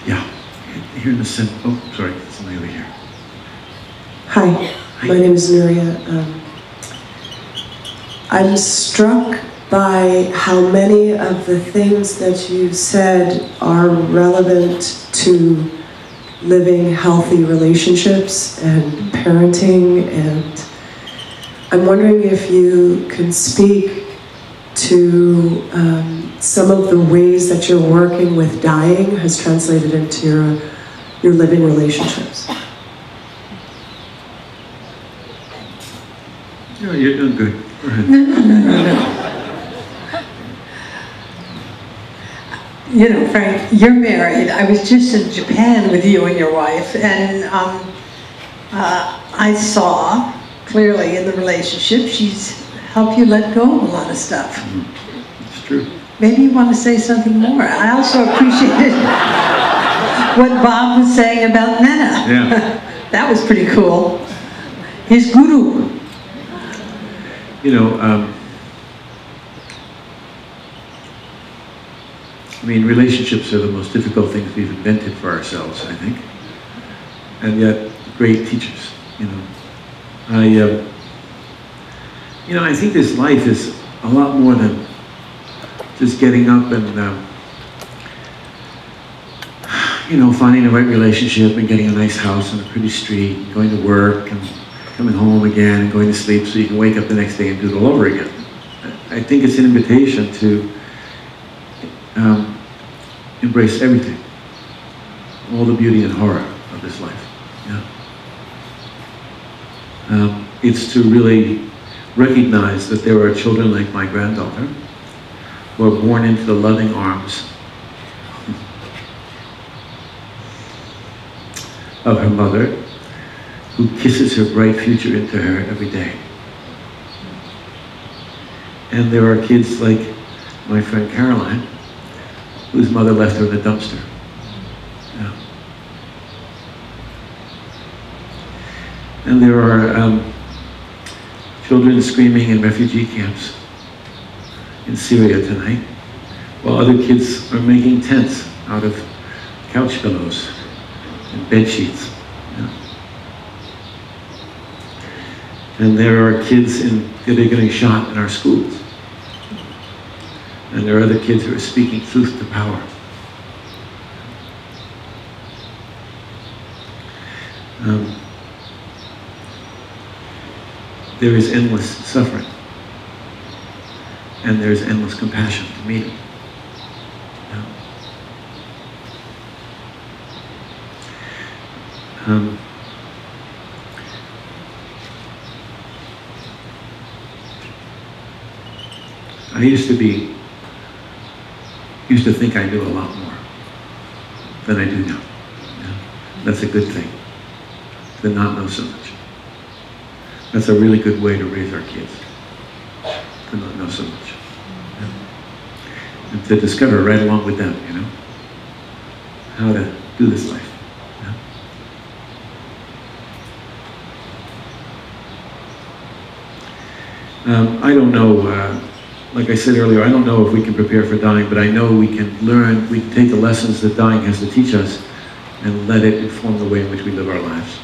[SPEAKER 2] Yeah, here in the center. Oh, sorry, somebody over here.
[SPEAKER 9] Hi, my name is Nuria. I'm struck by how many of the things that you said are relevant to living healthy relationships and parenting, and I'm wondering if you can speak to some of the ways that you're working with dying has translated into your living relationships.
[SPEAKER 2] No, you're doing good. Go ahead.
[SPEAKER 1] No. You know, Frank, you're married. I was just in Japan with you and your wife, and I saw clearly in the relationship she's helped you let go of a lot of stuff.
[SPEAKER 2] It's true.
[SPEAKER 1] Maybe you want to say something more. I also appreciated what Bob was saying about Nana.
[SPEAKER 2] Yeah.
[SPEAKER 1] That was pretty cool. His guru.
[SPEAKER 2] You know, I mean, relationships are the most difficult things we've invented for ourselves, I think, and yet great teachers. You know, I think this life is a lot more than just getting up and finding the right relationship and getting a nice house and a pretty street, and going to work and coming home again and going to sleep so you can wake up the next day and do it all over again. I think it's an invitation to embrace everything, all the beauty and horror of this life. Yeah. It's to really recognize that there are children like my granddaughter who are born into the loving arms of her mother, who kisses her bright future into her every day. And there are kids like my friend Caroline, whose mother left her in the dumpster. Yeah. And there are children screaming in refugee camps in Syria tonight, while other kids are making tents out of couch pillows and bed sheets. Yeah. And there are kids that are getting shot in our schools. And there are other kids who are speaking truth to power. There is endless suffering. And there is endless compassion to meet it. I used to think I knew a lot more than I do now. Yeah. That's a good thing, to not know so much. That's a really good way to raise our kids, to not know so much. Yeah. And to discover right along with them, you know, how to do this life. Yeah. I don't know like I said earlier, I don't know if we can prepare for dying, but I know we can learn, we can take the lessons that dying has to teach us and let it inform the way in which we live our lives.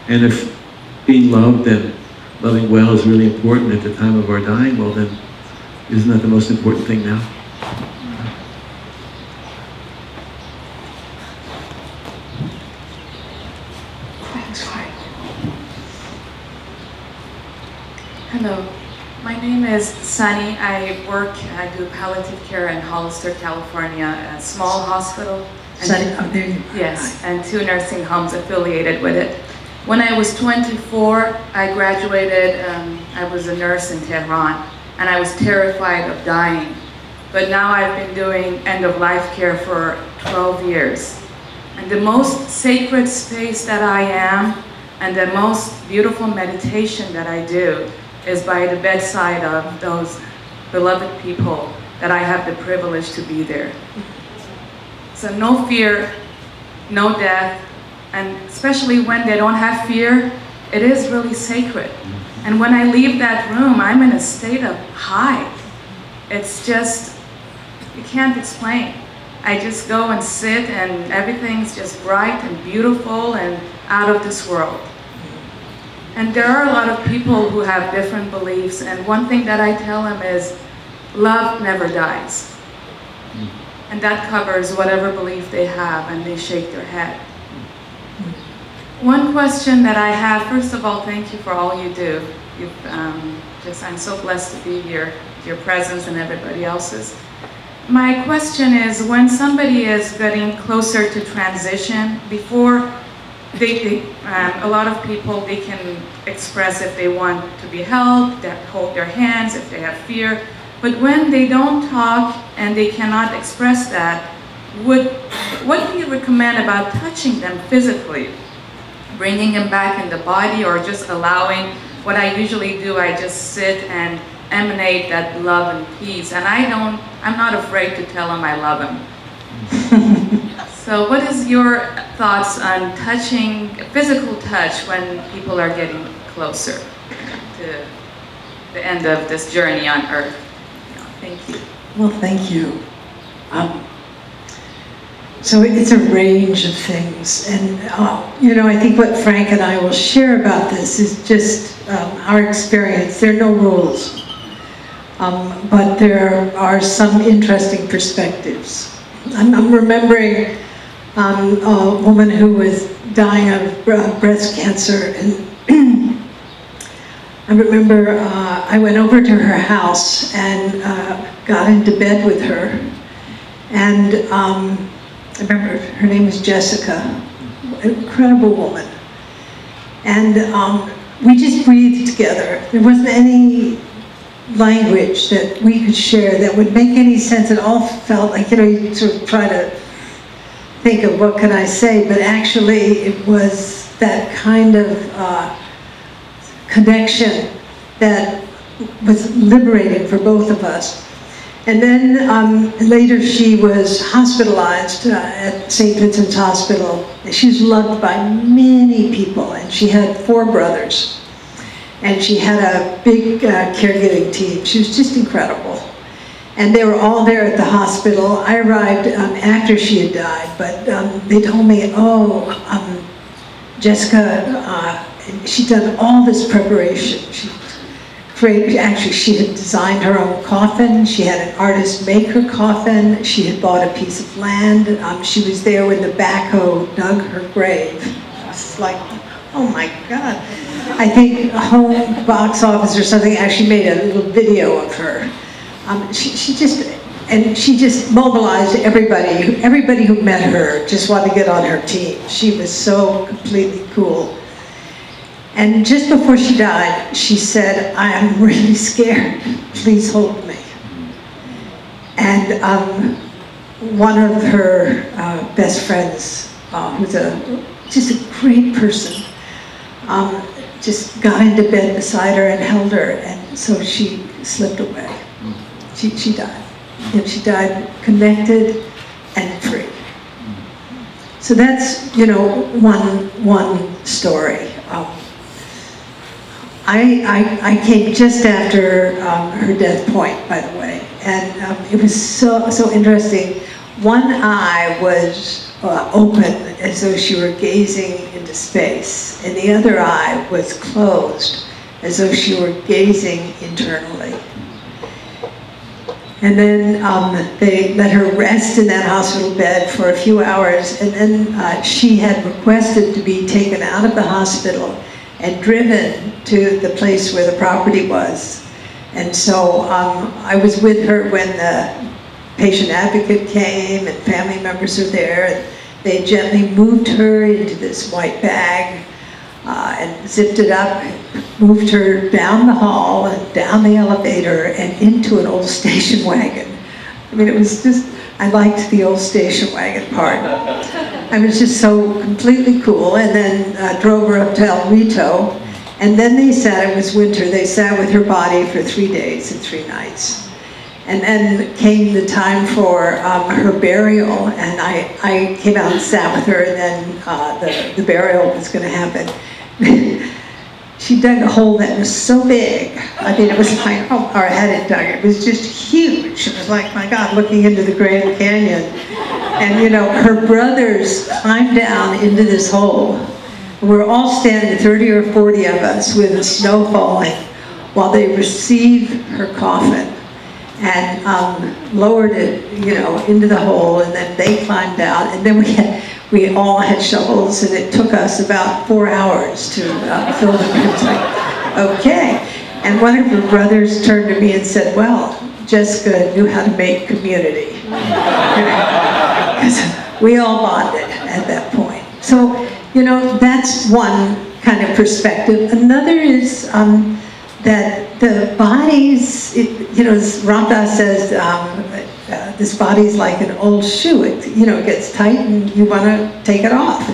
[SPEAKER 2] And if being loved and loving well is really important at the time of our dying, well then, isn't that the most important thing now?
[SPEAKER 10] Hello, my name is Sunny. I do palliative care in Hollister, California, a small hospital.
[SPEAKER 1] Sunny, oh, there you are.
[SPEAKER 10] Yes, and 2 nursing homes affiliated with it. When I was 24, I graduated, I was a nurse in Tehran, and I was terrified of dying. But now I've been doing end-of-life care for 12 years. And the most sacred space that I am, and the most beautiful meditation that I do, is by the bedside of those beloved people that I have the privilege to be there. So no fear, no death, and especially when they don't have fear, it is really sacred. And when I leave that room, I'm in a state of high. It's just, you can't explain. I just go and sit and everything's just bright and beautiful and out of this world. And there are a lot of people who have different beliefs, and one thing that I tell them is, love never dies. And that covers whatever belief they have, and they shake their head. One question that I have, first of all, thank you for all you do. I'm so blessed to be here, your presence and everybody else's. My question is, when somebody is getting closer to transition, before a lot of people, they can express if they want to be held, they hold their hands, if they have fear. But when they don't talk and they cannot express that, what do you recommend about touching them physically? Bringing them back in the body, or just allowing, what I usually do, I just sit and emanate that love and peace. And I'm not afraid to tell them I love them. So what is your thoughts on touching, physical touch, when people are getting closer to the end of this journey on earth? Thank you.
[SPEAKER 1] Well, thank you. So it's a range of things, and I think what Frank and I will share about this is just our experience. There are no rules, but there are some interesting perspectives. I'm remembering a woman who was dying of breast cancer, and I remember I went over to her house and got into bed with her, and I remember her name was Jessica, an incredible woman, and we just breathed together. There wasn't any language that we could share that would make any sense. It all felt like, you sort of try to think of what can I say, but actually it was that kind of connection that was liberating for both of us. And then later she was hospitalized at St. Vincent's Hospital. She was loved by many people, and she had 4 brothers. And she had a big caregiving team. She was just incredible. And they were all there at the hospital. I arrived after she had died, but they told me, Jessica, she'd done all this preparation. Actually, she had designed her own coffin. She had an artist make her coffin. She had bought a piece of land. She was there when the backhoe dug her grave. It's like, oh my God. I think Home Box Office or something actually made a little video of her. She just mobilized everybody who met her just wanted to get on her team. She was so completely cool. And just before she died, she said, "I am really scared. Please hold me." And one of her best friends, who's just a great person, just got into bed beside her and held her, and so she slipped away. She died. And she died connected and free. So that's, one story. I came just after her death point, by the way, and it was so interesting. One eye was open as though she were gazing into space, and the other eye was closed as though she were gazing internally. And then they let her rest in that hospital bed for a few hours, and then she had requested to be taken out of the hospital and driven to the place where the property was. And so I was with her when the patient advocate came and family members were there, and they gently moved her into this white bag and zipped it up, moved her down the hall and down the elevator and into an old station wagon. I mean, it was just, I liked the old station wagon part. I was just so completely cool, and then drove her up to El Rito, and then they sat, it was winter, they sat with her body for 3 days and 3 nights. And then came the time for her burial, and I came out and sat with her, and then the burial was going to happen. She dug a hole that was so big. I mean, it was like, oh, or had it dug. It was just huge. It was like, my God, looking into the Grand Canyon. And you know, her brothers climbed down into this hole. We're all standing, 30 or 40 of us, with the snow falling, while they received her coffin and lowered it, you know, into the hole, and then they climbed out, and then we all had shovels, and it took us about 4 hours to fill the grave. Okay. And one of her brothers turned to me and said, well, Jessica knew how to make community. Because we all bonded at that point. So, you know, that's one kind of perspective. Another is that the bodies, you know, as Ram Dass says, this body's like an old shoe. It, you know, it gets tight and you want to take it off.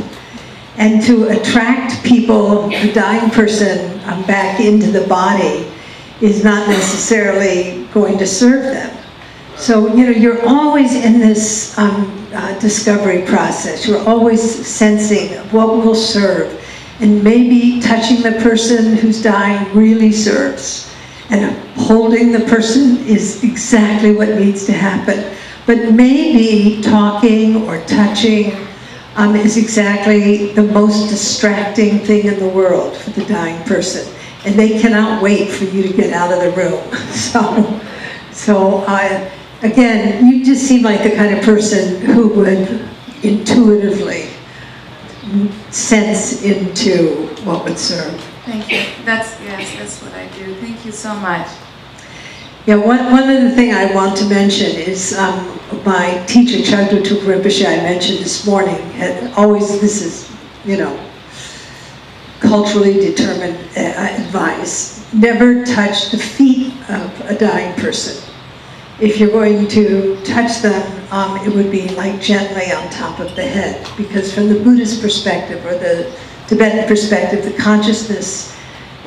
[SPEAKER 1] And to attract people, a dying person, back into the body is not necessarily going to serve them. So, you know, you're always in this discovery process. You're always sensing what will serve. And maybe touching the person who's dying really serves. And holding the person is exactly what needs to happen. But maybe talking or touching is exactly the most distracting thing in the world for the dying person. And they cannot wait for you to get out of the room. So again, you just seem like the kind of person who would intuitively sense into what would serve.
[SPEAKER 10] Thank you. Yes, that's what I do. Thank you so much.
[SPEAKER 1] Yeah, one other thing I want to mention is my teacher, Chagdud Rinpoche, I mentioned this morning, had always, this is, you know, culturally determined advice. Never touch the feet of a dying person. If you're going to touch them, it would be like gently on top of the head, because from the Buddhist perspective or the Tibetan perspective, the consciousness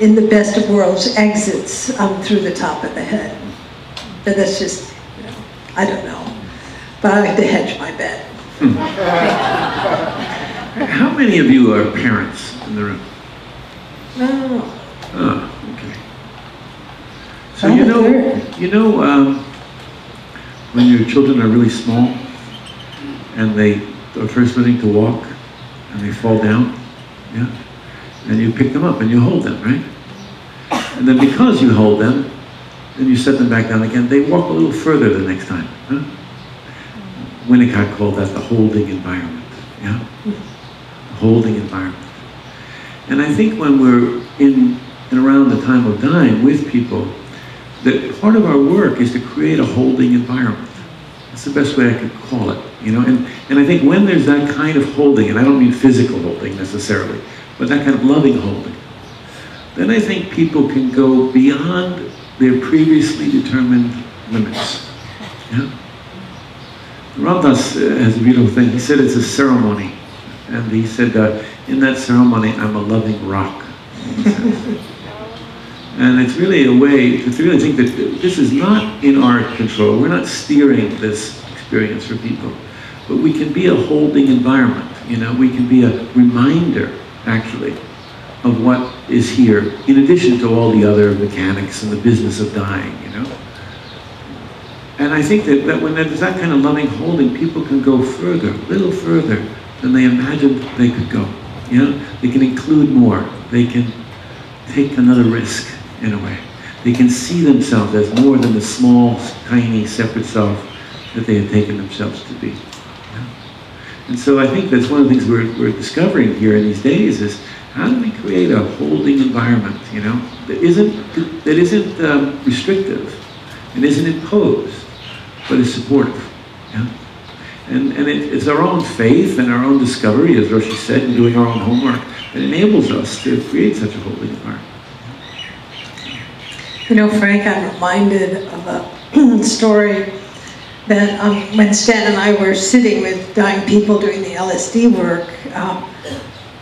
[SPEAKER 1] in the best of worlds exits through the top of the head. But that's just, you know, I don't know. But I like to hedge my bet.
[SPEAKER 2] How many of you are parents in the room?
[SPEAKER 1] Oh.
[SPEAKER 2] Oh, okay. So you know, when your children are really small and they are first learning to walk and they fall down, yeah, and you pick them up and you hold them, right? And then because you hold them, then you set them back down again, they walk a little further the next time. Huh? Winnicott called that the holding environment, yeah? The holding environment. And I think when we're in and around the time of dying with people, that part of our work is to create a holding environment. That's the best way I could call it, you know? And I think when there's that kind of holding, and I don't mean physical holding necessarily, but that kind of loving holding, then I think people can go beyond their previously determined limits, yeah? Ram Dass has a beautiful thing. He said it's a ceremony. And he said, in that ceremony, I'm a loving rock. And it's really a way to really think that this is not in our control. We're not steering this experience for people. But we can be a holding environment. You know, we can be a reminder, actually, of what is here, in addition to all the other mechanics and the business of dying, you know? And I think that when there's that kind of loving holding, people can go further, a little further than they imagined they could go. You know, they can include more. They can take another risk, in a way. They can see themselves as more than the small, tiny, separate self that they had taken themselves to be. Yeah. And so I think that's one of the things we're discovering here in these days is how do we create a holding environment, you know, that isn't restrictive and isn't imposed, but is supportive. Yeah? And it's our own faith and our own discovery, as Roshi said, and doing our own homework that enables us to create such a holding environment.
[SPEAKER 1] You know, Frank, I'm reminded of a story that when Stan and I were sitting with dying people doing the LSD work,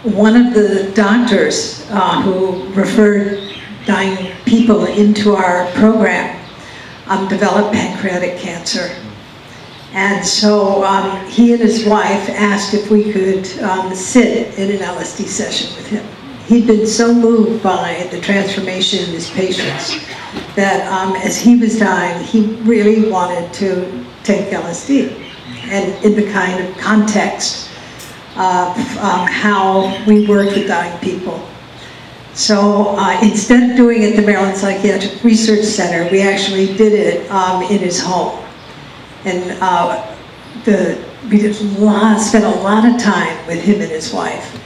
[SPEAKER 1] one of the doctors who referred dying people into our program developed pancreatic cancer. And so he and his wife asked if we could sit in an LSD session with him. He'd been so moved by the transformation in his patients that as he was dying, he really wanted to take LSD. And in the kind of context of how we work with dying people. So instead of doing it at the Maryland Psychiatric Research Center, we actually did it in his home. And we spent a lot of time with him and his wife.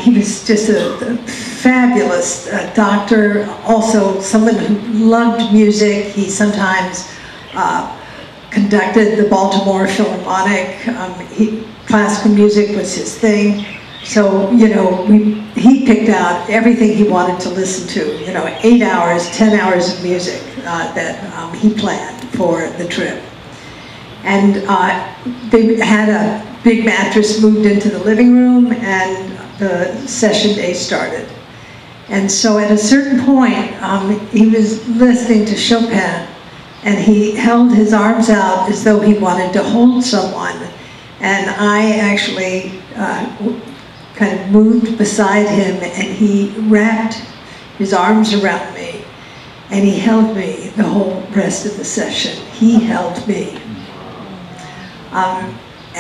[SPEAKER 1] He was just a fabulous doctor, also someone who loved music. He sometimes conducted the Baltimore Philharmonic. Classical music was his thing. So, you know, he picked out everything he wanted to listen to, you know, 8 hours, 10 hours of music that he planned for the trip. And they had a big mattress moved into the living room, and the session day started. And so at a certain point, he was listening to Chopin, and he held his arms out as though he wanted to hold someone. And I actually kind of moved beside him, and he wrapped his arms around me, and he held me the whole rest of the session. He held me.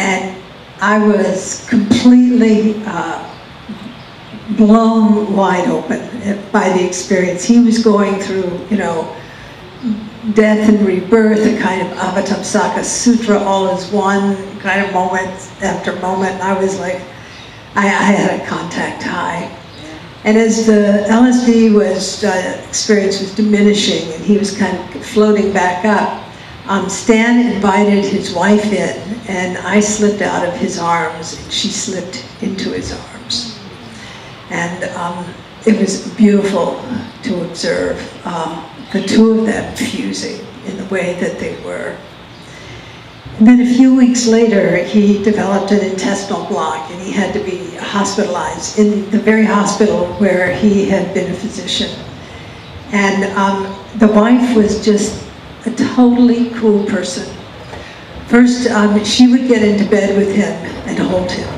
[SPEAKER 1] And I was completely blown wide open by the experience. He was going through, you know, death and rebirth, a kind of Avatamsaka Sutra, all as one kind of moment after moment. And I was like, I had a contact high. And as the LSD experience was diminishing and he was kind of floating back up, Stan invited his wife in, and I slipped out of his arms, and she slipped into his arms. And it was beautiful to observe the two of them fusing in the way that they were. And then a few weeks later, he developed an intestinal block, and he had to be hospitalized in the very hospital where he had been a physician. And the wife was just a totally cool person. First, she would get into bed with him and hold him.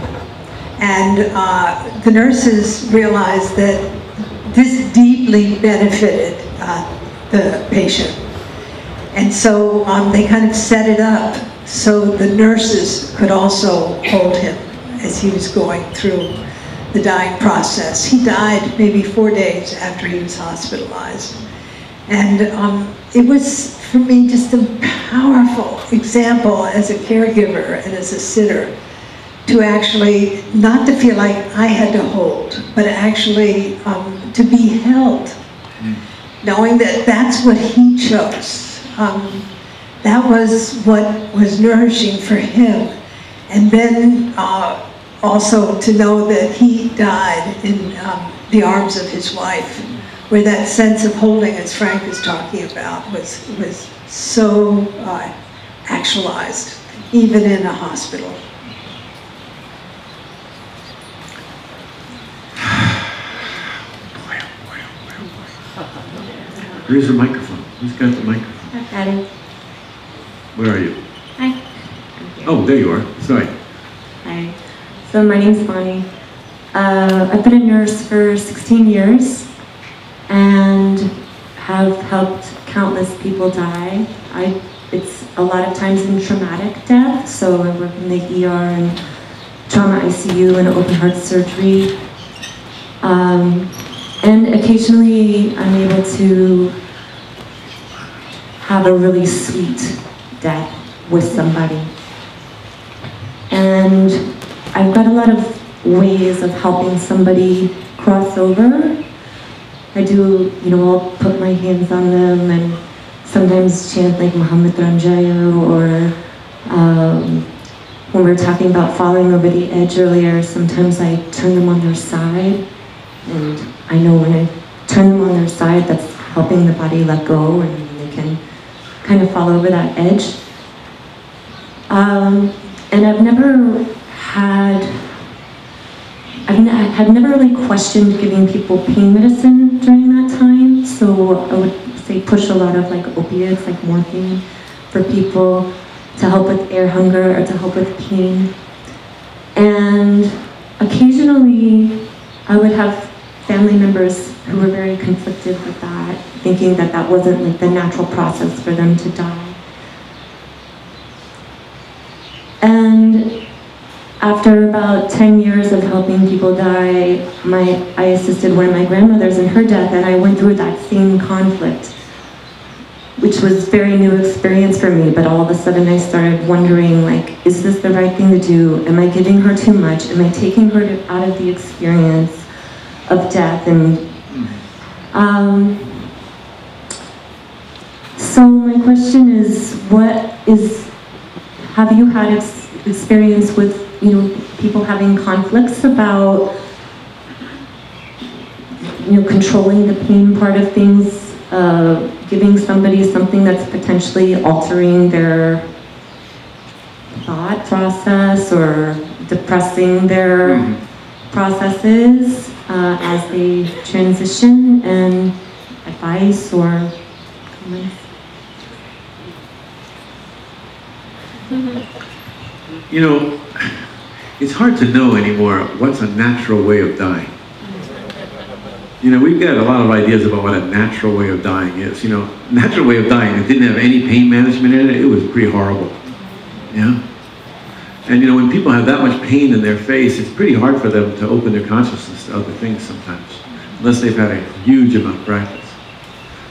[SPEAKER 1] And the nurses realized that this deeply benefited the patient. And so they kind of set it up so the nurses could also hold him as he was going through the dying process. He died maybe 4 days after he was hospitalized. And it was, for me, just a powerful example as a caregiver and as a sitter to actually, not to feel like I had to hold, but actually to be held, knowing that that's what he chose. That was what was nourishing for him. And then also to know that he died in the arms of his wife, where that sense of holding, as Frank was talking about, was so actualized, even in a hospital.
[SPEAKER 2] Here's a microphone. Who's got the microphone?
[SPEAKER 11] Hi, Patty.
[SPEAKER 2] Where are you?
[SPEAKER 11] Hi. I'm here.
[SPEAKER 2] Oh, there you are. Sorry.
[SPEAKER 11] Hi. So my name's Bonnie. I've been a nurse for 16 years and have helped countless people die. It's a lot of times in traumatic death, so I work in the ER and trauma ICU and open heart surgery. And occasionally I'm able to have a really sweet death with somebody. And I've got a lot of ways of helping somebody cross over. I do, I'll put my hands on them and sometimes chant like Muhammad Ranjaya, or when we were talking about falling over the edge earlier, sometimes I turn them on their side. And I know when I turn them on their side, that's helping the body let go and they can kind of fall over that edge. And I've never had, I've never really questioned giving people pain medicine during that time. So I would say push a lot of like opiates, like morphine, for people to help with air hunger or to help with pain. And occasionally I would have family members who were very conflicted with that, thinking that that wasn't like the natural process for them to die. And after about 10 years of helping people die, I assisted one of my grandmothers in her death, and I went through that same conflict, which was a very new experience for me, but all of a sudden I started wondering, like, is this the right thing to do? Am I giving her too much? Am I taking her out of the experience of death? And so my question is, have you had experience with people having conflicts about controlling the pain part of things, giving somebody something that's potentially altering their thought process or depressing their processes as they transition, and advice or comments?
[SPEAKER 2] It's hard to know anymore what's a natural way of dying. We've got a lot of ideas about what a natural way of dying is. Natural way of dying, it didn't have any pain management in it, it was pretty horrible. Yeah? And when people have that much pain in their face, it's pretty hard for them to open their consciousness to other things sometimes, unless they've had a huge amount of practice.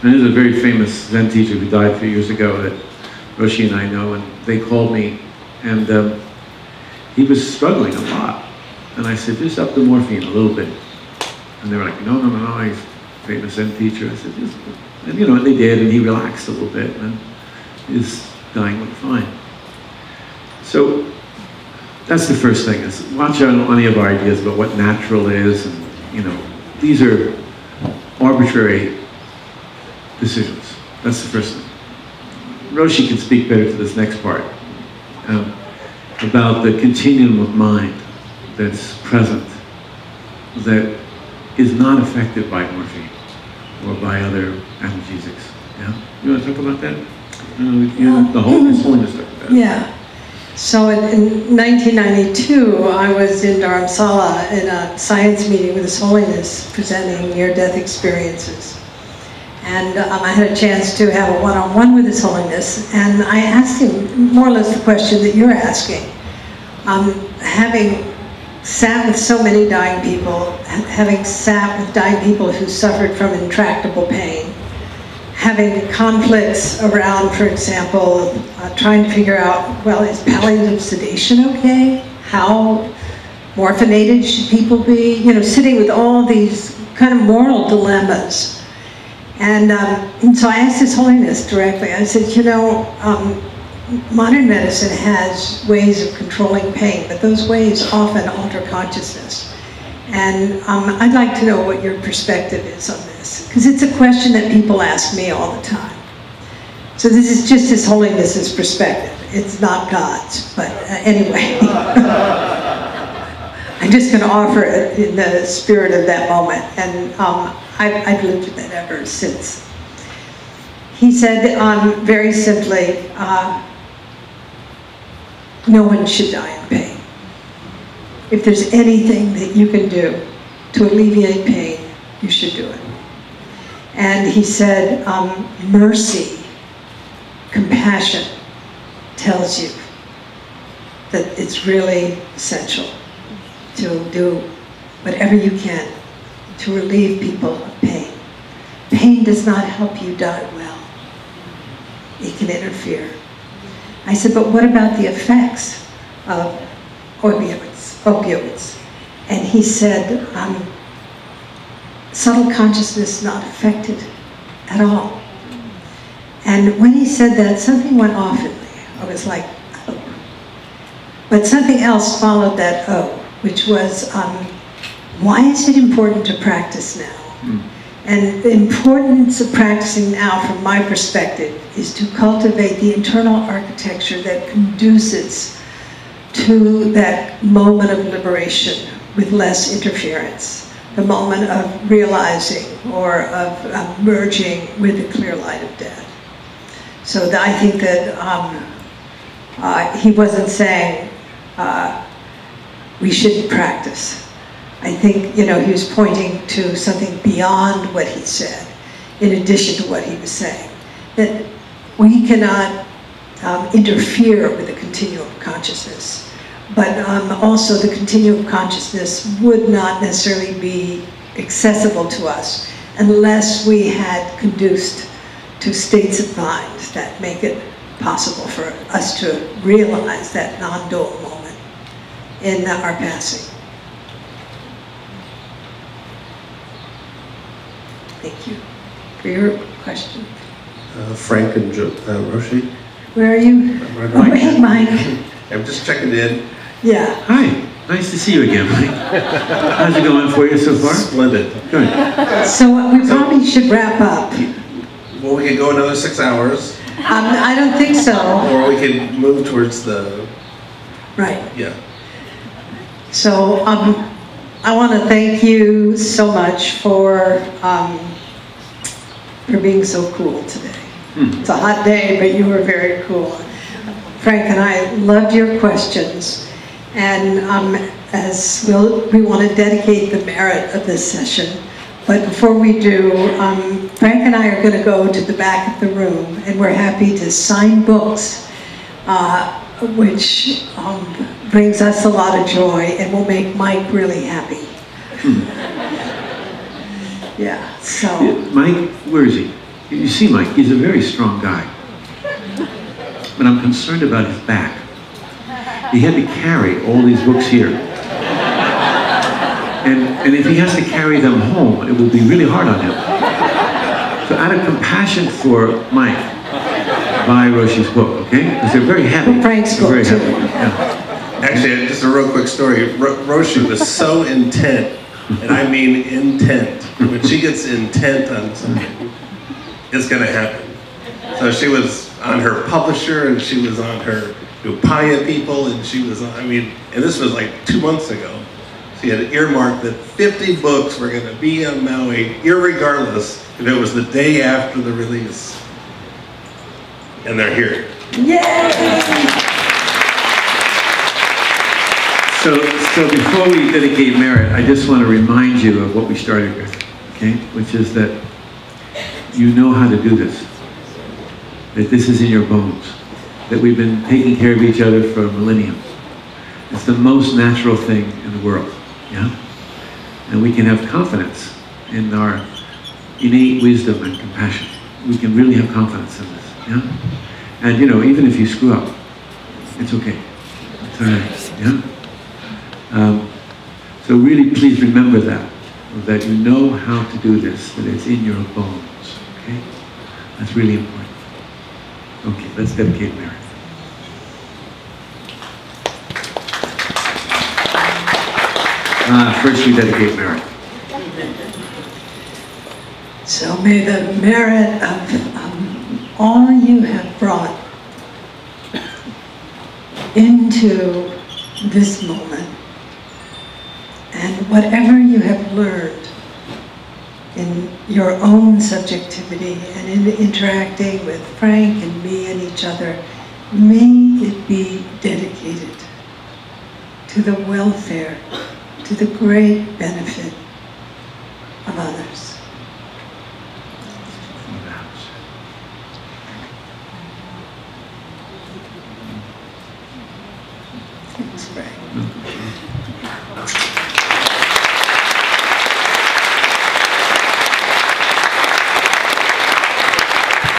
[SPEAKER 2] And there's a very famous Zen teacher who died a few years ago that Roshi and I know, and they called me, and he was struggling a lot. And I said, just up the morphine a little bit. And they were like, no, he's a famous Zen teacher. I said, just, and they did, and he relaxed a little bit, and his dying went fine. So that's the first thing, is watch out on any of our ideas about what natural is, and these are arbitrary decisions. That's the first thing. Roshi can speak better to this next part, about the continuum of mind that's present, that is not affected by morphine or by other analgesics. Yeah? You want to talk about that? The holiness talk about it.
[SPEAKER 1] Yeah. So in 1992, I was in Dharamsala in a science meeting with His Holiness presenting near-death experiences. And I had a chance to have a one-on-one with His Holiness, and I asked him more or less the question that you're asking. Having sat with so many dying people, having sat with dying people who suffered from intractable pain, having conflicts around, for example, trying to figure out, well, is palliative sedation okay? How morphinated should people be? Sitting with all these kind of moral dilemmas. And so I asked His Holiness directly, I said, modern medicine has ways of controlling pain, but those ways often alter consciousness. And I'd like to know what your perspective is on this, because it's a question that people ask me all the time. So this is just His Holiness's perspective. It's not God's, but anyway. I'm just going to offer it in the spirit of that moment, and I've lived with that ever since. He said very simply, no one should die in pain. if there's anything that you can do to alleviate pain, you should do it. And he said, mercy, compassion tells you that it's really essential to do whatever you can to relieve people of pain. Pain does not help you die well. It can interfere. I said, but what about the effects of opioids? And he said, subtle consciousness not affected at all. And when he said that, something went off in me. I was like, oh. But something else followed that oh, which was, why is it important to practice now? And the importance of practicing now, from my perspective, is to cultivate the internal architecture that conduces to that moment of liberation with less interference, the moment of realizing or of merging with the clear light of death. So I think that he wasn't saying we shouldn't practice. I think, he was pointing to something beyond what he said, in addition to what he was saying, that we cannot interfere with the continuum of consciousness, but also the continuum of consciousness would not necessarily be accessible to us unless we had conduced to states of mind that make it possible for us to realize that non-dual moment in our passing. Thank you for your question.
[SPEAKER 12] Frank and Roshi.
[SPEAKER 1] Where are you?
[SPEAKER 12] Mike.
[SPEAKER 1] Hey, Mike.
[SPEAKER 12] I'm just checking in.
[SPEAKER 1] Yeah.
[SPEAKER 2] Hi, nice to see you again, Mike. How's it going for you so far?
[SPEAKER 12] Splendid.
[SPEAKER 2] Good.
[SPEAKER 1] So we probably should wrap up.
[SPEAKER 12] Well, we could go another 6 hours.
[SPEAKER 1] I don't think so.
[SPEAKER 12] Or we could move towards the...
[SPEAKER 1] Right.
[SPEAKER 12] Yeah.
[SPEAKER 1] So I want to thank you so much for being so cool today. It's a hot day, but you were very cool. Frank and I loved your questions, and as we want to dedicate the merit of this session. But before we do, Frank and I are going to go to the back of the room, and we're happy to sign books, which brings us a lot of joy and will make Mike really happy. Yeah, so.
[SPEAKER 2] Yeah, Mike, where is he? You see Mike, he's a very strong guy. But I'm concerned about his back. He had to carry all these books here. And if he has to carry them home, it will be really hard on him. So out of compassion for Mike, buy Roshi's book, okay? Because they're very heavy.
[SPEAKER 1] Frank's book, too.
[SPEAKER 2] Yeah.
[SPEAKER 12] Actually, just a real quick story. Roshi was so intent, and I mean intent. When she gets intent on something, it's going to happen. So she was on her publisher, and she was on her Upaya people, and she was on, and this was like 2 months ago. She had earmarked that 50 books were going to be on Maui, irregardless if it was the day after the release. And they're here.
[SPEAKER 1] Yay!
[SPEAKER 2] So before we dedicate merit, I just want to remind you of what we started with, okay? Which is that you know how to do this. That this is in your bones. That we've been taking care of each other for millennia. It's the most natural thing in the world, yeah? And we can have confidence in our innate wisdom and compassion. We can really have confidence in this, yeah? And even if you screw up, it's okay. It's all right, yeah? So really please remember that you know how to do this, that it's in your bones, okay? That's really important. Okay, let's dedicate merit. First we dedicate merit.
[SPEAKER 1] So may the merit of all you have brought into this moment, and whatever you have learned in your own subjectivity and in interacting with Frank and me and each other, may it be dedicated to to the welfare, to the great benefit of others. Let's pray.